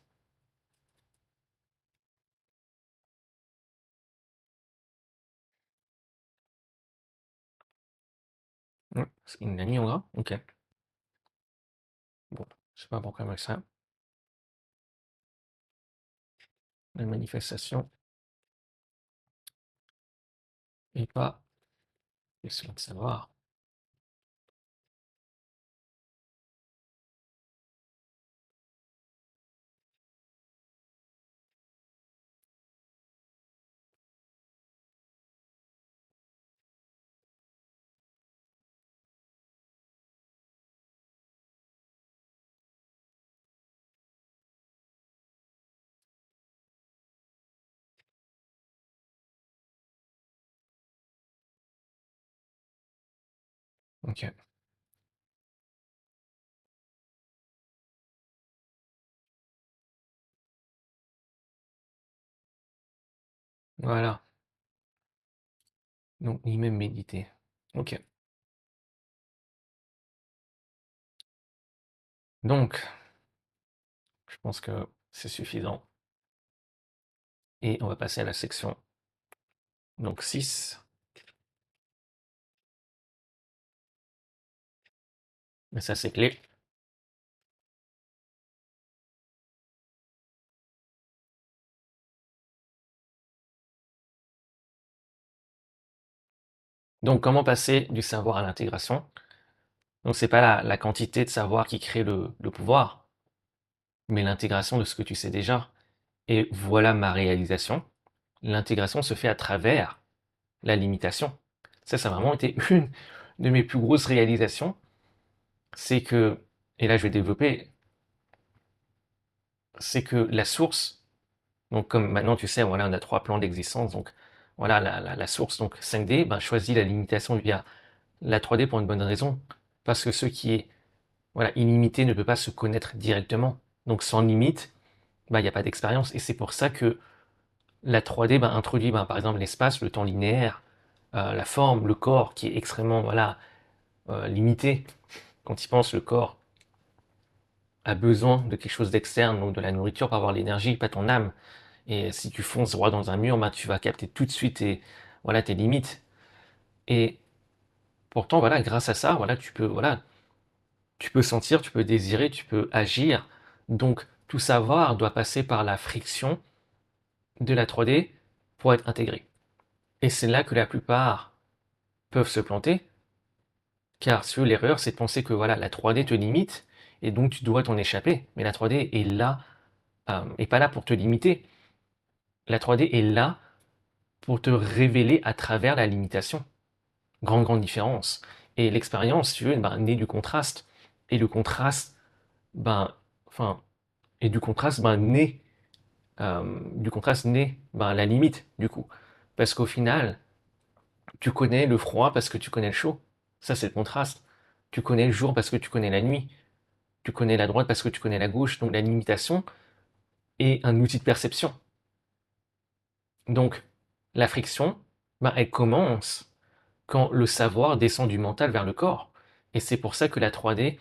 C'est une amie en gras? Ok. Bon, c'est pas un problème avec ça. La manifestation n'est pas question de savoir. Ok. Voilà. Donc, ni même méditer. Ok. Donc, je pense que c'est suffisant. Et on va passer à la section donc 6. Mais ça, c'est clé. Donc, comment passer du savoir à l'intégration? Donc, c'est pas la quantité de savoir qui crée le pouvoir, mais l'intégration de ce que tu sais déjà. Et voilà ma réalisation. L'intégration se fait à travers la limitation. Ça a vraiment été une de mes plus grosses réalisations. C'est que, et là je vais développer, c'est que la source, donc comme maintenant tu sais, voilà, on a 3 plans d'existence, donc voilà, la source, donc 5D, ben, choisit la limitation via la 3D pour une bonne raison. Parce que ce qui est voilà, illimité ne peut pas se connaître directement. Donc sans limite, ben, il n'y a pas d'expérience. Et c'est pour ça que la 3D ben, introduit ben, par exemple l'espace, le temps linéaire, la forme, le corps qui est extrêmement voilà, limité. Quand il pense, le corps a besoin de quelque chose d'externe, donc de la nourriture pour avoir l'énergie, pas ton âme. Et si tu fonces droit dans un mur, ben, tu vas capter tout de suite voilà, tes limites. Et pourtant, voilà, grâce à ça, voilà, tu peux sentir, tu peux désirer, tu peux agir. Donc, tout savoir doit passer par la friction de la 3D pour être intégré. Et c'est là que la plupart peuvent se planter, car si l'erreur, c'est de penser que voilà, la 3D te limite, et donc tu dois t'en échapper. Mais la 3D est là, est pas là pour te limiter. La 3D est là pour te révéler à travers la limitation. Grande, grande différence. Et l'expérience, si tu veux, ben, naît du contraste. Et le contraste, ben, enfin, et du contraste naît ben, la limite, du coup. Parce qu'au final, tu connais le froid parce que tu connais le chaud. Ça, c'est le contraste. Tu connais le jour parce que tu connais la nuit. Tu connais la droite parce que tu connais la gauche. Donc la limitation est un outil de perception. Donc la friction, ben, elle commence quand le savoir descend du mental vers le corps. Et c'est pour ça que la 3D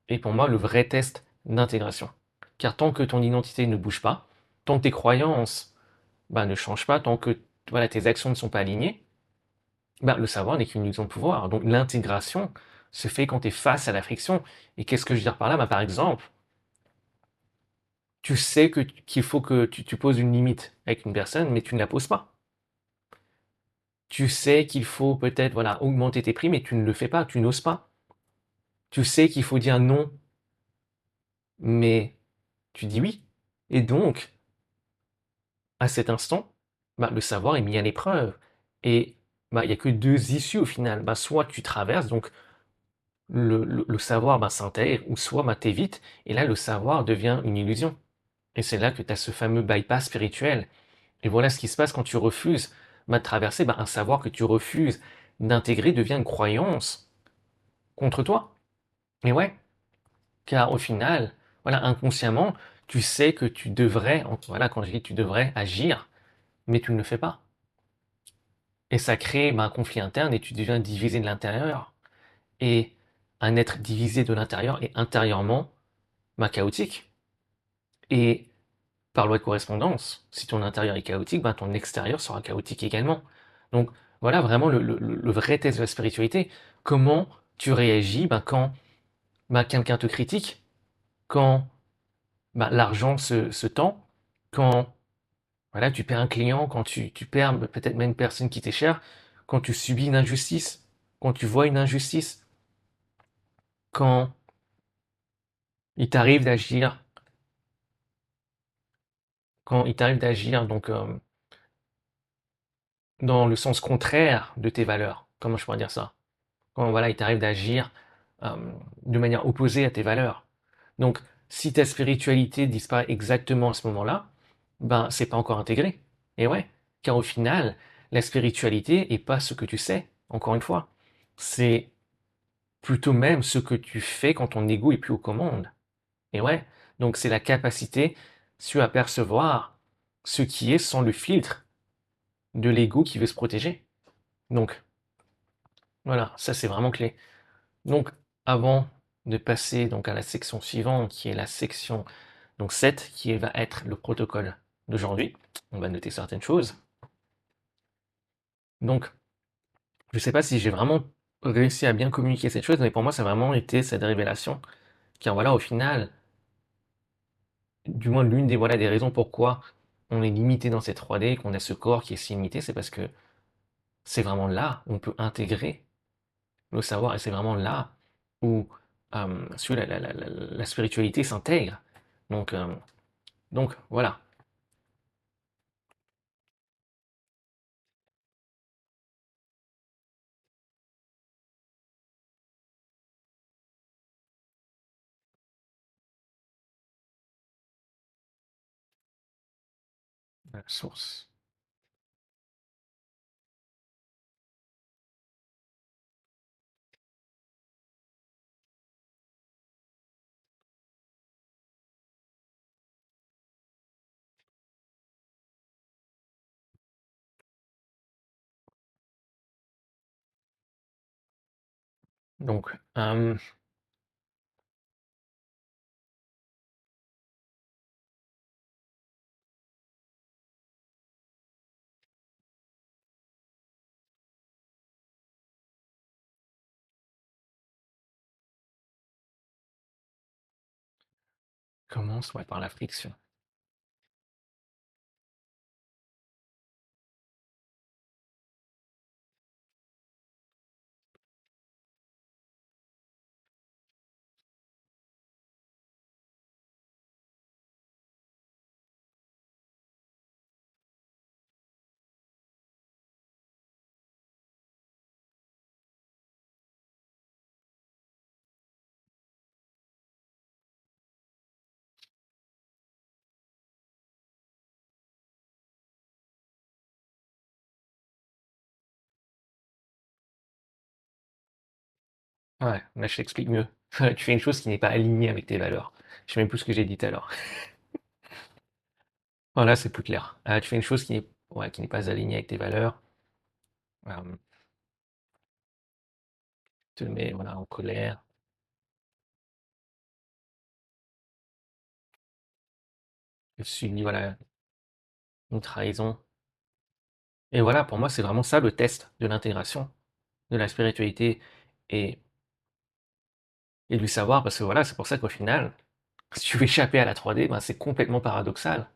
est pour moi le vrai test d'intégration. Car tant que ton identité ne bouge pas, tant que tes croyances ben, ne changent pas, tant que voilà, tes actions ne sont pas alignées, ben, le savoir n'est qu'une illusion de pouvoir. Donc l'intégration se fait quand tu es face à la friction. Et qu'est-ce que je veux dire par là? Ben, par exemple, tu sais qu'il faut que tu poses une limite avec une personne, mais tu ne la poses pas. Tu sais qu'il faut peut-être voilà, augmenter tes prix, mais tu ne le fais pas, tu n'oses pas. Tu sais qu'il faut dire non, mais tu dis oui. Et donc, à cet instant, bah, le savoir est mis à l'épreuve. Et bah, il n'y a que deux issues au final. Bah, soit tu traverses, donc le savoir bah, s'intègre, ou soit bah, t'évites, et là le savoir devient une illusion. Et c'est là que tu as ce fameux bypass spirituel. Et voilà ce qui se passe quand tu refuses de traverser, un savoir que tu refuses d'intégrer devient une croyance contre toi. Et ouais, car au final, voilà, inconsciemment, tu sais que tu devrais, voilà, quand je dis tu devrais agir, mais tu ne le fais pas. Et ça crée un conflit interne et tu deviens divisé de l'intérieur. Et un être divisé de l'intérieur est intérieurement chaotique. Et par loi de correspondance, si ton intérieur est chaotique, ton extérieur sera chaotique également. Donc voilà vraiment le vrai test de la spiritualité. Comment tu réagis quand quelqu'un te critique, quand l'argent se tend, quand voilà, tu perds un client, quand tu perds peut-être même une personne qui t'est chère, quand tu subis une injustice, quand tu vois une injustice, quand il t'arrive d'agir, quand il t'arrive d'agir donc dans le sens contraire de tes valeurs. Comment je pourrais dire ça? Quand voilà, il t'arrive d'agir euh, de manière opposée à tes valeurs. Donc, si ta spiritualité disparaît exactement à ce moment-là, c'est pas encore intégré. Et ouais, car au final, la spiritualité est pas ce que tu sais, encore une fois. C'est plutôt même ce que tu fais quand ton ego est plus aux commandes. Et ouais, donc c'est la capacité su à percevoir ce qui est sans le filtre de l'ego qui veut se protéger. Donc, voilà, ça c'est vraiment clé. Donc, avant de passer donc à la section suivante, qui est la section donc 7, qui va être le protocole d'aujourd'hui, on va noter certaines choses. Donc, je ne sais pas si j'ai vraiment réussi à bien communiquer cette chose, mais pour moi, ça a vraiment été cette révélation. Car voilà, au final, du moins l'une des, voilà, des raisons pourquoi on est limité dans cette 3D, qu'on a ce corps qui est si limité, c'est parce que c'est vraiment là où on peut intégrer le savoir, et c'est vraiment là où la spiritualité s'intègre. Donc, voilà. La source. Donc, commence ouais, par la friction. Ouais, là je t'explique mieux. Tu fais une chose qui n'est pas alignée avec tes valeurs. Je sais même plus ce que j'ai dit tout à l'heure. Voilà, c'est plus clair. Tu fais une chose qui n'est ouais, qui n'est pas alignée avec tes valeurs. Euh, te mets voilà, en colère. Tu subis voilà, une trahison. Et voilà, pour moi, c'est vraiment ça le test de l'intégration, de la spiritualité et, et du savoir. Parce que voilà, c'est pour ça qu'au final, si tu veux échapper à la 3D, c'est complètement paradoxal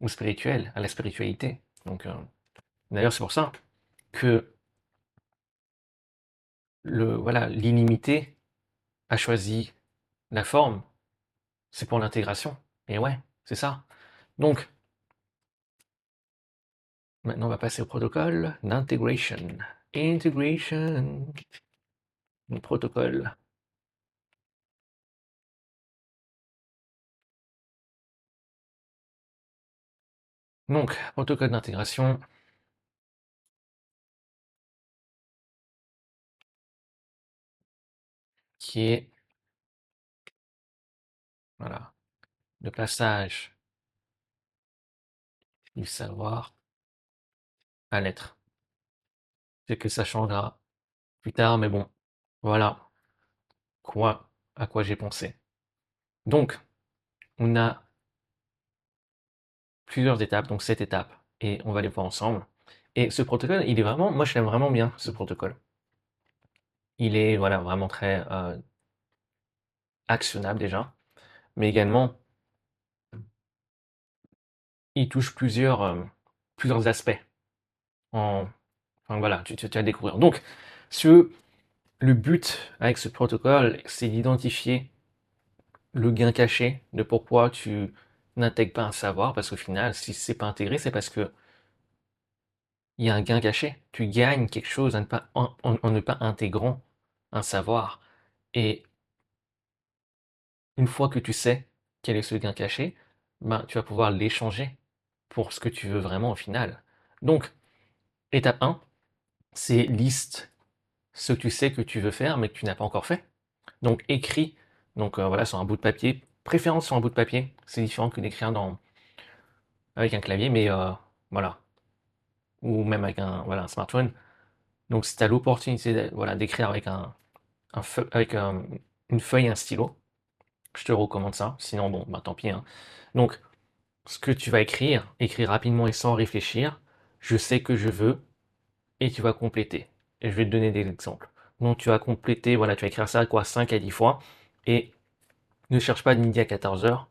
ou spirituel, à la spiritualité. Donc, d'ailleurs, c'est pour ça que voilà, l'illimité a choisi la forme, c'est pour l'intégration. Et ouais, c'est ça. Donc, maintenant, on va passer au protocole d'integration. Integration, le protocole. Donc, protocole d'intégration qui est, voilà, le passage du savoir à l'être. C'est que ça changera plus tard, mais bon, voilà à quoi j'ai pensé. Donc, on a plusieurs étapes, donc 7 étapes, et on va les voir ensemble. Et ce protocole, il est vraiment, moi je l'aime vraiment bien, ce protocole. Il est voilà, vraiment très actionnable déjà, mais également, il touche plusieurs aspects. Enfin voilà, tu vas découvrir. Donc, le but avec ce protocole, c'est d'identifier le gain caché de pourquoi tu n'intègres pas un savoir, parce qu'au final, si c'est pas intégré, c'est parce que il y a un gain caché. Tu gagnes quelque chose en ne pas intégrant un savoir. Et une fois que tu sais quel est ce gain caché, ben, tu vas pouvoir l'échanger pour ce que tu veux vraiment au final. Donc, étape 1, c'est liste ce que tu sais que tu veux faire mais que tu n'as pas encore fait. Donc, écris donc, voilà, sur un bout de papier, préférence sur un bout de papier, c'est différent que d'écrire avec un clavier, mais voilà, ou même avec un smartphone. Donc, si tu as l'opportunité voilà, d'écrire avec une feuille et un stylo, je te recommande ça. Sinon, bon, bah, tant pis, hein. Donc, ce que tu vas écrire, écris rapidement et sans réfléchir. Je sais que je veux, et tu vas compléter. Et je vais te donner des exemples. Donc, tu vas compléter, voilà, tu vas écrire ça quoi, 5 à 10 fois, et ne cherche pas de midi à 14 heures,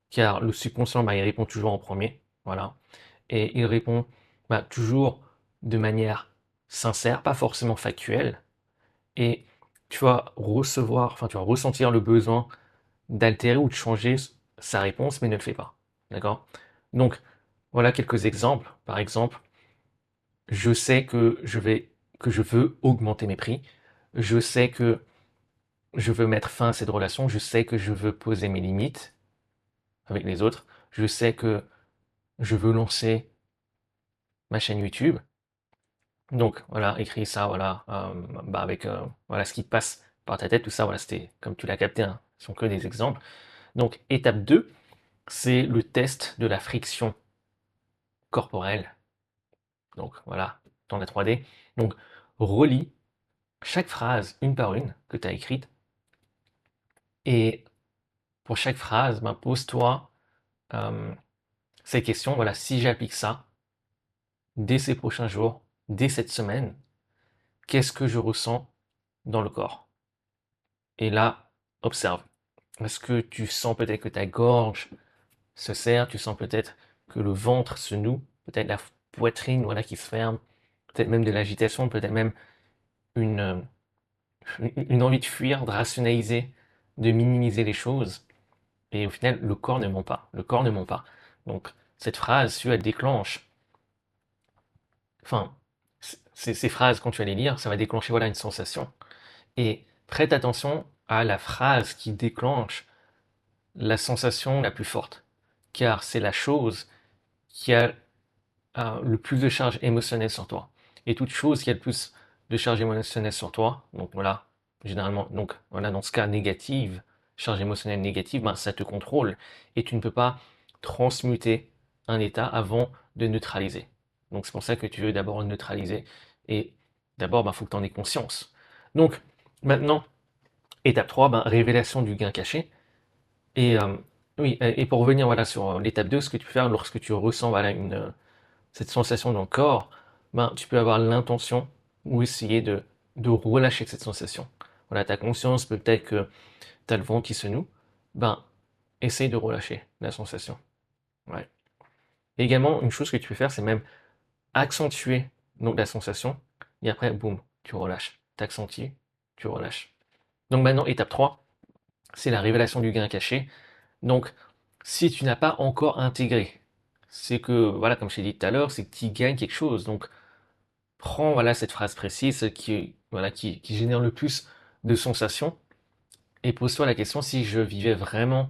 car le subconscient, bah, il répond toujours en premier, voilà. Et il répond bah, toujours de manière sincère, pas forcément factuelle, et tu vas recevoir, enfin, tu vas ressentir le besoin d'altérer ou de changer sa réponse, mais ne le fais pas. D'accord? Donc, voilà quelques exemples. Par exemple, je sais que je veux augmenter mes prix. Je sais que je veux mettre fin à cette relation. Je sais que je veux poser mes limites avec les autres. Je sais que je veux lancer ma chaîne YouTube. Donc, voilà, écris ça, voilà, bah avec voilà, ce qui passe par ta tête, tout ça, voilà, c'était comme tu l'as capté, hein, ce sont que des exemples. Donc, étape 2, c'est le test de la friction corporelle. Donc voilà, dans la 3D. Donc relis chaque phrase une par une que tu as écrite. Et pour chaque phrase, ben, pose-toi euh, ces questions. Voilà, si j'applique ça dès ces prochains jours, dès cette semaine, qu'est-ce que je ressens dans le corps? Et là, observe. Est-ce que tu sens peut-être que ta gorge se serre? Tu sens peut-être que le ventre se noue? Peut-être la poitrine voilà, qui se ferme? Peut-être même de l'agitation? Peut-être même une, euh, une envie de fuir, de rationaliser, de minimiser les choses. Et au final, le corps ne ment pas. Le corps ne ment pas. Donc, cette phrase, si elle déclenche, enfin, ces phrases, quand tu vas les lire, ça va déclencher voilà, une sensation. Et prête attention à la phrase qui déclenche la sensation la plus forte. Car c'est la chose qui a le plus de charge émotionnelle sur toi. Et toute chose qui a le plus de charge émotionnelle sur toi, donc voilà, généralement, donc voilà, dans ce cas négative, charge émotionnelle négative, ben, ça te contrôle et tu ne peux pas transmuter un état avant de neutraliser. Donc c'est pour ça que tu veux d'abord neutraliser et d'abord, il faut que tu en aies conscience. Donc maintenant, étape 3, ben, révélation du gain caché. Et oui, et pour revenir voilà, sur l'étape 2, ce que tu peux faire lorsque tu ressens voilà, cette sensation dans le corps, ben, tu peux avoir l'intention ou essayer de relâcher cette sensation. Voilà, ta conscience, peut-être que tu as le vent qui se noue, ben, essaye de relâcher la sensation. Ouais. Et également, une chose que tu peux faire, c'est même accentuer donc, la sensation, et après, boum, tu relâches. T'accentues, tu relâches. Donc maintenant, étape 3, c'est la révélation du gain caché. Donc, si tu n'as pas encore intégré, c'est que, voilà, comme je t'ai dit tout à l'heure, c'est que tu gagnes quelque chose. Donc, prends voilà, cette phrase précise voilà, qui génère le plus de sensations et pose-toi la question si je vivais vraiment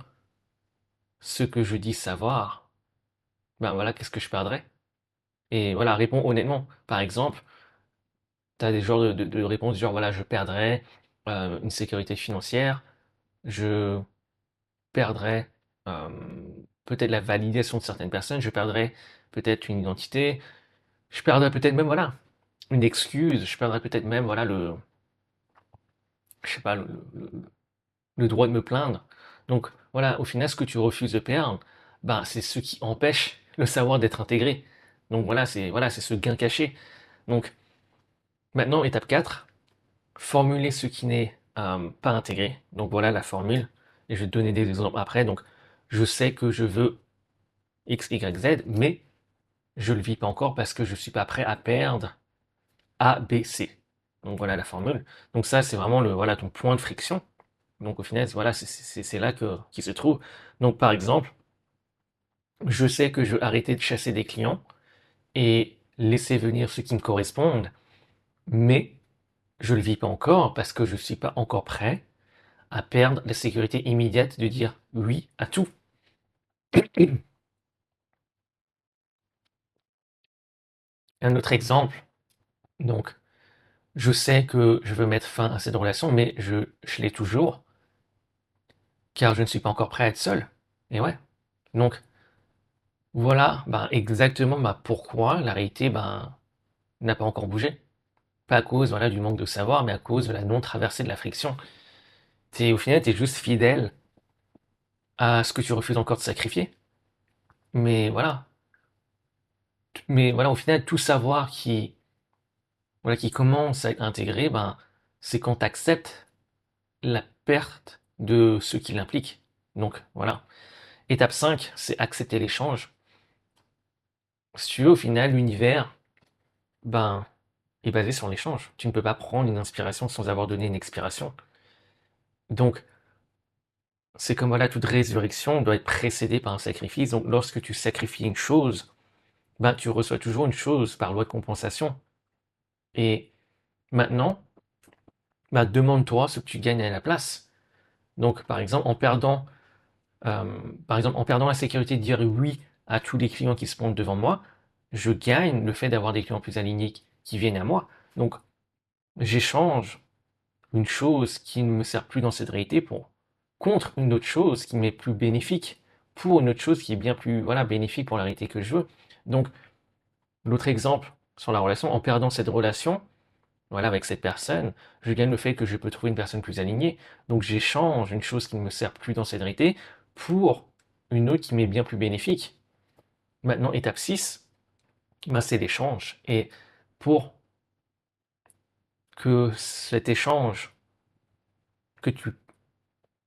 ce que je dis savoir, ben voilà, qu'est-ce que je perdrais? Et voilà, réponds honnêtement. Par exemple, tu as des genres de réponses du genre, voilà, je perdrais une sécurité financière, je perdrais euh, peut-être la validation de certaines personnes, je perdrais peut-être une identité, je perdrais peut-être même, voilà, une excuse, je perdrais peut-être même, voilà, je sais pas, le droit de me plaindre. Donc voilà, au final, ce que tu refuses de perdre, ben, c'est ce qui empêche le savoir d'être intégré. Donc voilà, c'est ce gain caché. Donc maintenant, étape 4, formuler ce qui n'est pas intégré. Donc voilà la formule. Et je vais te donner des exemples après. Donc je sais que je veux X, Y, Z, mais je ne le vis pas encore parce que je ne suis pas prêt à perdre A, B, C. Donc voilà la formule. Donc ça, c'est vraiment voilà, ton point de friction. Donc au final, voilà, c'est là qu'il se trouve. Donc par exemple, je sais que je veux arrêter de chasser des clients et laisser venir ceux qui me correspondent, mais je ne le vis pas encore parce que je ne suis pas encore prêt à perdre la sécurité immédiate de dire oui à tout. Un autre exemple, donc je sais que je veux mettre fin à cette relation, mais je l'ai toujours, car je ne suis pas encore prêt à être seul. Et ouais. Donc voilà ben, exactement ben, pourquoi la réalité ben, n'a pas encore bougé. Pas à cause voilà, du manque de savoir, mais à cause de la non-traversée de la friction. Au final, tu es juste fidèle à ce que tu refuses encore de sacrifier. Mais voilà. Mais voilà, au final, tout savoir voilà, qui commence à être intégré, ben, c'est quand tu acceptes la perte de ce qui l'implique. Donc voilà. Étape 5, c'est accepter l'échange. Si tu veux, au final, l'univers ben, est basé sur l'échange. Tu ne peux pas prendre une inspiration sans avoir donné une expiration. Donc, c'est comme voilà, toute résurrection doit être précédée par un sacrifice. Donc, lorsque tu sacrifies une chose, ben, tu reçois toujours une chose par loi de compensation. Et maintenant, ben, demande-toi ce que tu gagnes à la place. Donc, par exemple, en perdant la sécurité de dire oui à tous les clients qui se montent devant moi, je gagne le fait d'avoir des clients plus alignés qui viennent à moi. Donc, j'échange une chose qui ne me sert plus dans cette réalité contre une autre chose qui m'est plus bénéfique, pour une autre chose qui est bien plus voilà, bénéfique pour la réalité que je veux. Donc, l'autre exemple sur la relation, en perdant cette relation, voilà, avec cette personne, je gagne le fait que je peux trouver une personne plus alignée. Donc j'échange une chose qui ne me sert plus dans cette réalité pour une autre qui m'est bien plus bénéfique. Maintenant, étape 6, ben, c'est l'échange. Et pour que cet échange, que tu,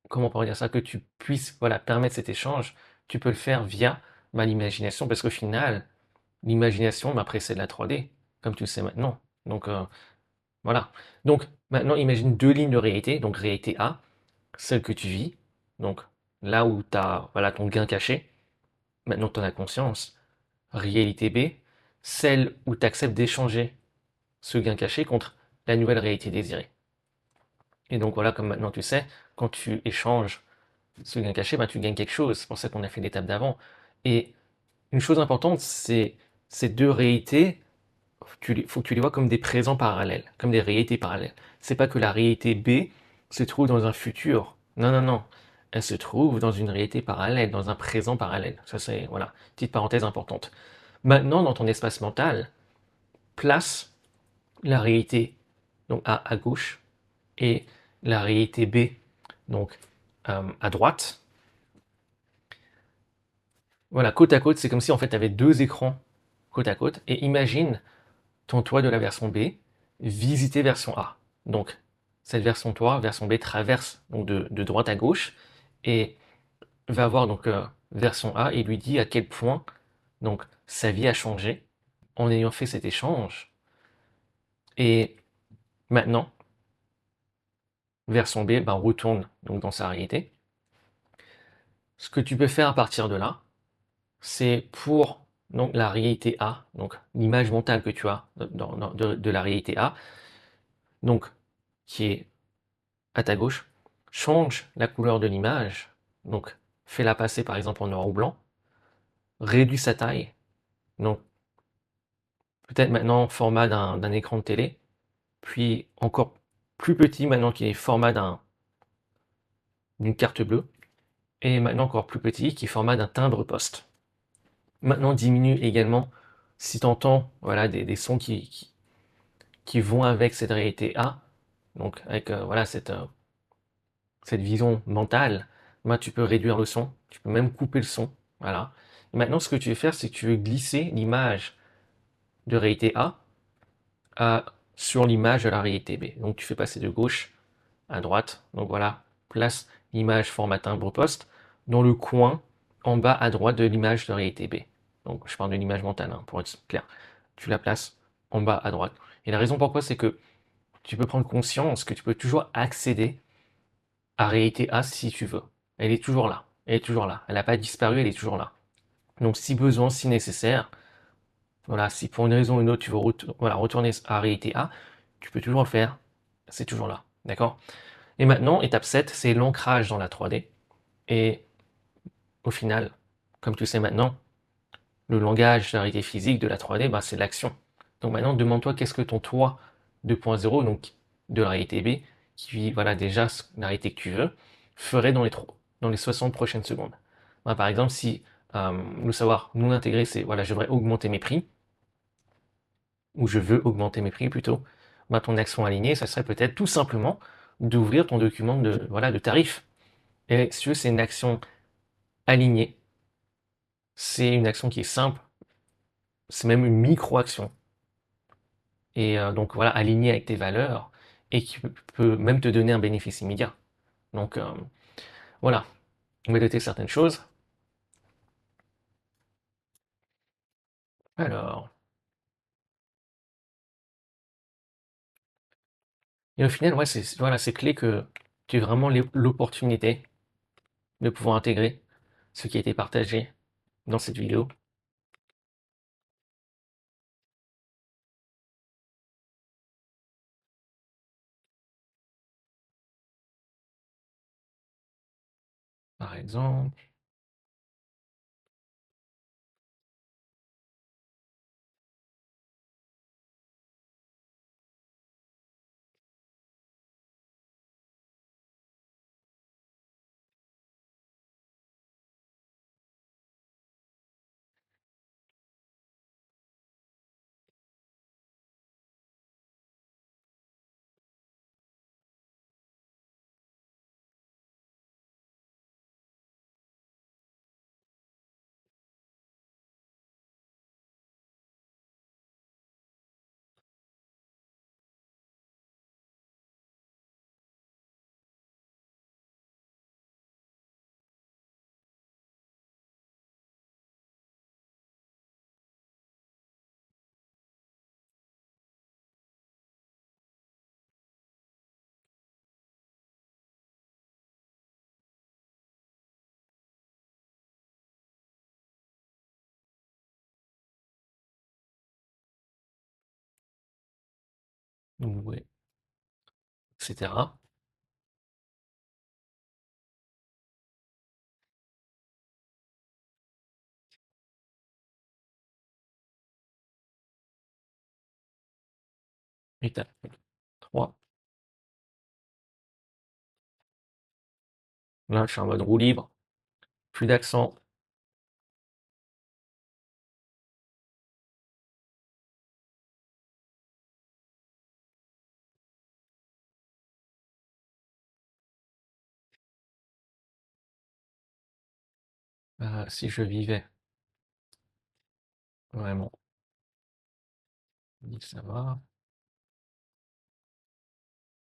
comment on pourrait dire ça, que tu puisses voilà, permettre cet échange, tu peux le faire via l'imagination, parce qu'au final, l'imagination précède la 3D, comme tu le sais maintenant. Donc voilà. Donc maintenant, imagine deux lignes de réalité, donc réalité A, celle que tu vis, donc là où tu as voilà, ton gain caché, maintenant tu en as conscience. Réalité B, celle où tu acceptes d'échanger ce gain caché contre la nouvelle réalité désirée. Et donc voilà, comme maintenant tu sais, quand tu échanges ce gain caché, ben, tu gagnes quelque chose. C'est pour ça qu'on a fait l'étape d'avant. Et une chose importante, c'est ces deux réalités, faut que tu les vois comme des présents parallèles, comme des réalités parallèles. C'est pas que la réalité B se trouve dans un futur. Non, non, non. Elle se trouve dans une réalité parallèle, dans un présent parallèle. Ça, c'est, voilà, petite parenthèse importante. Maintenant, dans ton espace mental, place la réalité donc à gauche et la réalité B donc à droite. Voilà, côte à côte, c'est comme si en fait tu avais deux écrans côte à côte. Et imagine ton toit de la version B visiter version A. Donc cette version toit, version B traverse donc de droite à gauche et va voir donc version A et lui dit à quel point donc sa vie a changé en ayant fait cet échange. Et maintenant, version B ben, retourne donc dans sa réalité. Ce que tu peux faire à partir de là, c'est pour donc, la réalité A, donc l'image mentale que tu as de la réalité A, donc qui est à ta gauche, change la couleur de l'image, donc fais-la passer par exemple en noir ou blanc, réduit sa taille. Donc peut-être maintenant format d'un écran de télé, puis encore plus petit maintenant qui est format d'une carte bleue, et maintenant encore plus petit qui est format d'un timbre-poste. Maintenant diminue également, si tu entends voilà, des sons qui vont avec cette réalité A, donc avec voilà, cette vision mentale, bah, tu peux réduire le son, tu peux même couper le son. Voilà. Et maintenant, ce que tu veux faire, c'est que tu veux glisser l'image de réalité A sur l'image de la réalité B. Donc tu fais passer de gauche à droite. Donc voilà, place l'image format timbre poste dans le coin en bas à droite de l'image de réalité B. Donc je parle de l'image mentale, hein, pour être clair. Tu la places en bas à droite. Et la raison pourquoi, c'est que tu peux prendre conscience que tu peux toujours accéder à réalité A si tu veux. Elle est toujours là. Elle est toujours là. Elle n'a pas disparu, elle est toujours là. Donc si besoin, si nécessaire, voilà, si pour une raison ou une autre tu veux voilà, retourner à réalité A, tu peux toujours le faire. C'est toujours là. D'accord? Et maintenant, étape 7, c'est l'ancrage dans la 3D. Et au final, comme tu sais maintenant, le langage de la réalité physique de la 3D, bah, c'est l'action. Donc maintenant, demande-toi qu'est-ce que ton toi 2.0, donc de la réalité B, qui vit voilà, déjà la réalité que tu veux, ferait dans les 60 prochaines secondes. Bah, par exemple, si le savoir non intégré, c'est voilà, je devrais augmenter mes prix, ou je veux augmenter mes prix plutôt, bah, ton action alignée, ça serait peut-être tout simplement d'ouvrir ton document voilà, de tarifs. Et si tu veux, c'est une action alignée, c'est une action qui est simple, c'est même une micro-action. Et donc voilà, alignée avec tes valeurs et qui peut même te donner un bénéfice immédiat. Donc voilà, on va noter certaines choses. Alors, et au final, ouais, c'est voilà, c'est clé que tu aies vraiment l'opportunité de pouvoir intégrer ce qui a été partagé dans cette vidéo. Par exemple, ouais, etc. Étape 3. Là, je suis en mode roue libre, plus d'accent. Si je vivais vraiment, ça va,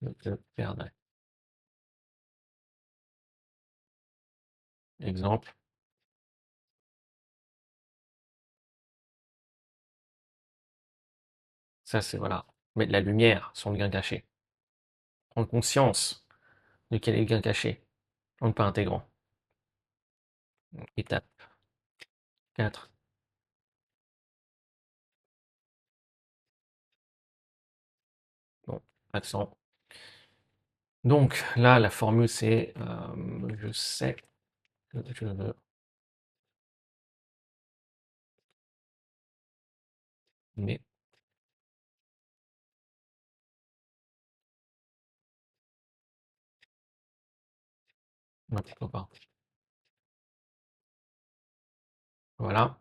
je perdrais. Exemple, ça c'est voilà, mettre de la lumière sur le gain caché. Prendre conscience de quel est le gain caché en ne pas intégrant. Étape 4. Bon, accent. Donc là, la formule c'est je sais que je veux Mais non, pourquoi pas. Voilà.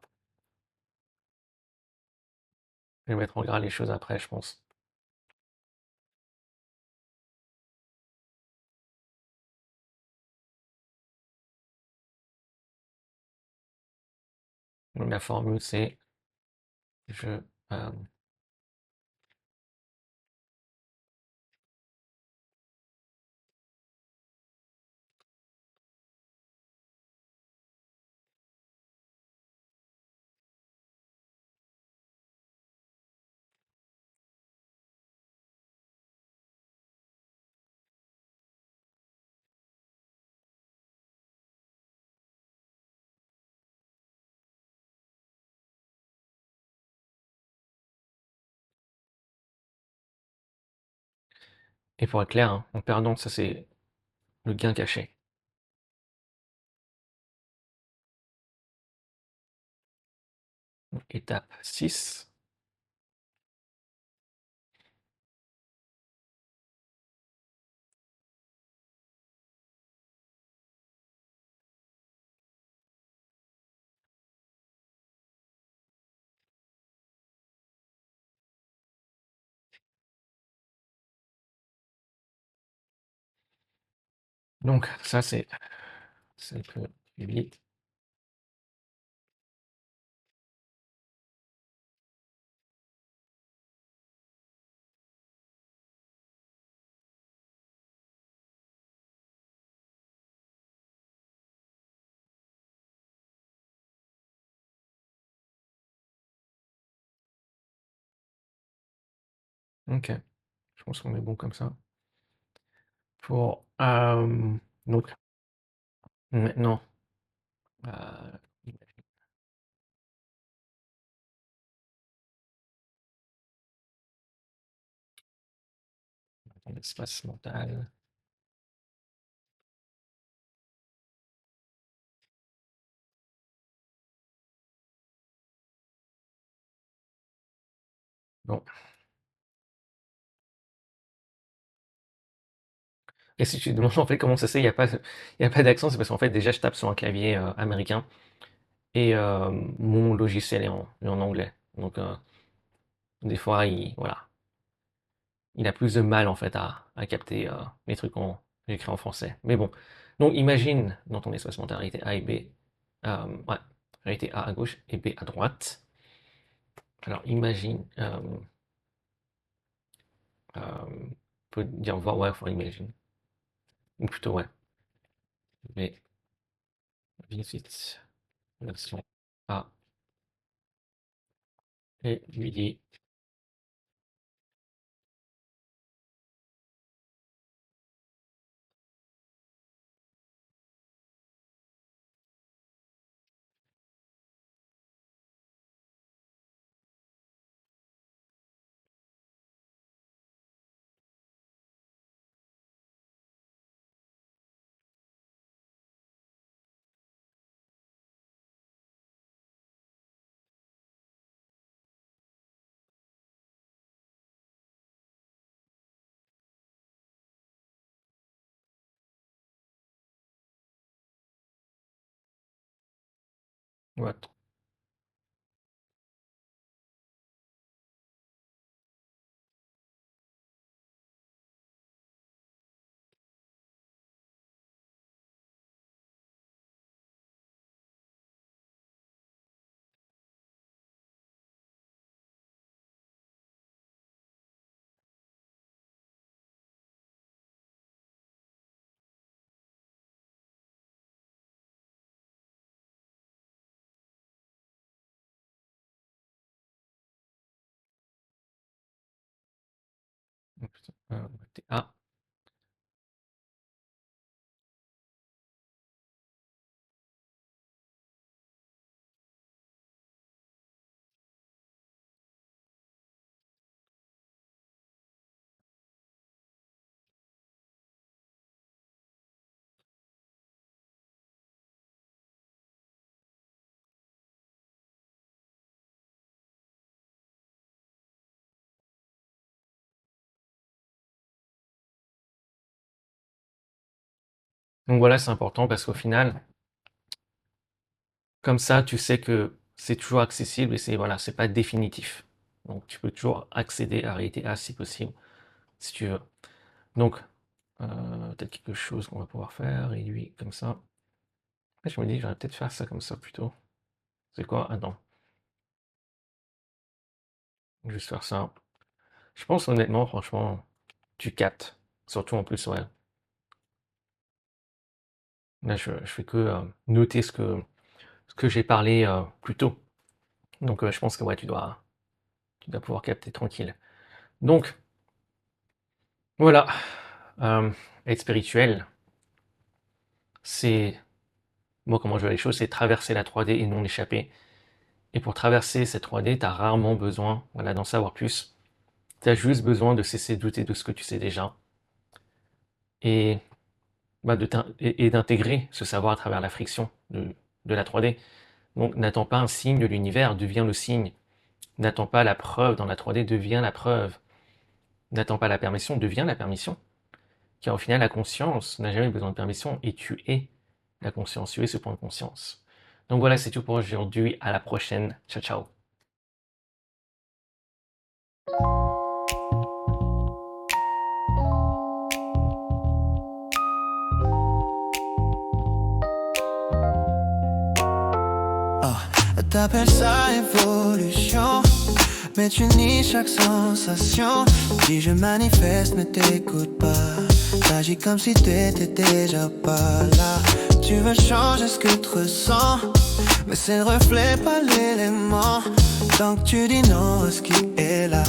Je vais mettre en gras les choses après, je pense. Donc, la formule, c'est je. euh, et pour être clair, hein, en perdant, ça c'est le gain caché. Donc, étape 6. Donc ça c'est un peu vite. Ok, je pense qu'on est bon comme ça. Pour donc maintenant, euh, l'espace mental. Bon. Et si tu te demandes en fait comment ça se fait, il y a pas d'accent, c'est parce qu'en fait déjà je tape sur un clavier américain et mon logiciel est en anglais. Donc des fois voilà, il a plus de mal en fait à capter les trucs qu'on écrit en français. Mais bon, donc imagine dans ton espace mental réalité A et B, ouais, réalité A à gauche et B à droite. Alors imagine, on peut dire voir, ouais, faut imagine, ou plutôt ouais, mais visite version A et lui dit, ouais, A, Donc voilà, c'est important parce qu'au final, comme ça, tu sais que c'est toujours accessible et c'est voilà, c'est pas définitif. Donc tu peux toujours accéder à Reality A si possible, si tu veux. Donc, peut-être quelque chose qu'on va pouvoir faire, réduit comme ça. Et je me dis, j'aurais peut-être faire ça comme ça plutôt. C'est quoi? Attends, juste faire ça. Je pense honnêtement, franchement, tu captes. Surtout en plus, ouais. Là, je fais que noter ce que j'ai parlé plus tôt. Donc, je pense que ouais, tu dois pouvoir capter tranquille. Donc, voilà. Euh, Être spirituel, c'est, moi, comment je vois les choses, c'est traverser la 3D et non l'échapper. Et pour traverser cette 3D, tu as rarement besoin, voilà, d'en savoir plus. Tu as juste besoin de cesser de douter de ce que tu sais déjà. Et, bah, et d'intégrer ce savoir à travers la friction de la 3D. Donc, n'attends pas un signe de l'univers, deviens le signe. N'attends pas la preuve dans la 3D, deviens la preuve. N'attends pas la permission, deviens la permission. Car au final, la conscience n'a jamais besoin de permission et tu es la conscience, tu es ce point de conscience. Donc voilà, c'est tout pour aujourd'hui. À la prochaine. Ciao, ciao. T'appelles ça évolution, mais tu nies chaque sensation. Si je manifeste mais t'écoutes pas, t'agis comme si t'étais déjà pas là. Tu veux changer ce que tu ressens, mais c'est le reflet pas l'élément. Donc tu dis non à ce qui est là,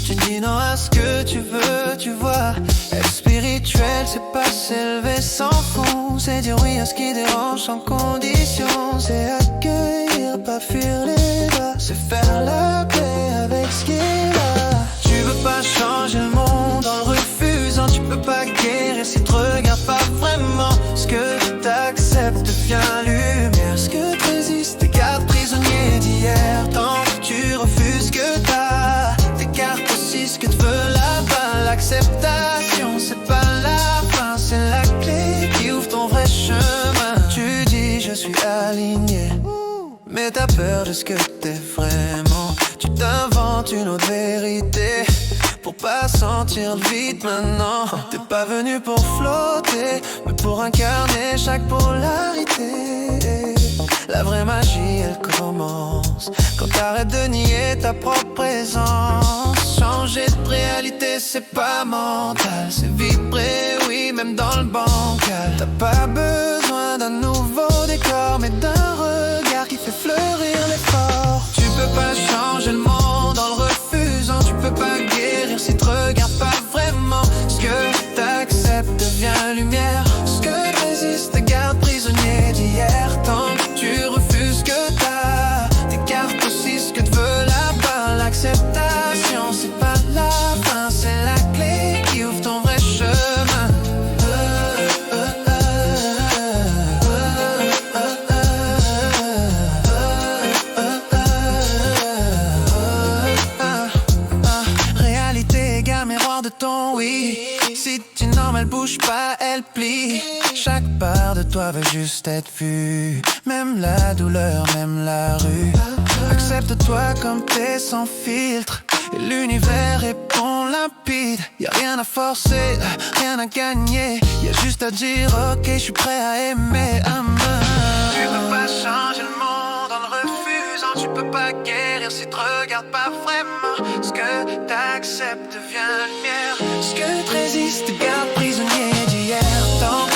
tu dis non à ce que tu veux, tu vois. Être spirituel c'est pas s'élever sans fond, c'est dire oui à ce qui dérange sans condition. C'est accueillir, pas fuir les bas, c'est faire la paix avec ce qui est là. Tu veux pas changer le monde en le refusant, tu peux pas guérir si tu regardes pas vraiment. Ce que t'acceptes devient lumière, ce que tu résistes te garde prisonnier d'hier. Tant que tu refuses que t'as, t'écartes aussi ce que tu veux là-bas. L'acceptation c'est pas la fin, c'est la clé qui ouvre ton vrai chemin. Tu dis je suis aligné, mais t'as peur de ce que t'es vraiment. Tu t'inventes une autre vérité pour pas sentir le vide maintenant. T'es pas venu pour flotter, mais pour incarner chaque polarité. La vraie magie elle commence quand t'arrêtes de nier ta propre présence. Changer de réalité c'est pas mental, c'est vibrer, oui, même dans le bancal. T'as pas besoin d'un nouveau décor, mais d'un regard qui fait fleurir l'effort. Tu peux pas changer le monde en le refusant, tu peux pas guérir si tu regardes pas vraiment. Ce que t'acceptes devient lumière, ce que résiste te garde prisonnier d'hier. Tant que tu refuses que t'as, t'écartes aussi ce que tu veux là-bas. L'acceptation c'est pas la fin, c'est la clé qui ouvre ton vrai chemin. Réalité égale miroir de ton oui. Si tu normes elle bouge pas, elle plie. Chaque part de toi veut juste être vue, même la douleur, même la rue. Accepte-toi comme t'es sans filtre, et l'univers répond limpide. Y'a rien à forcer, rien à gagner, y'a juste à dire ok, je suis prêt à aimer. Tu peux pas changer le monde en le refusant, tu peux pas guérir si tu regardes pas vraiment. Ce que t'acceptes devient lumière, ce que tu résistes te garde prisonnier d'hier. Tant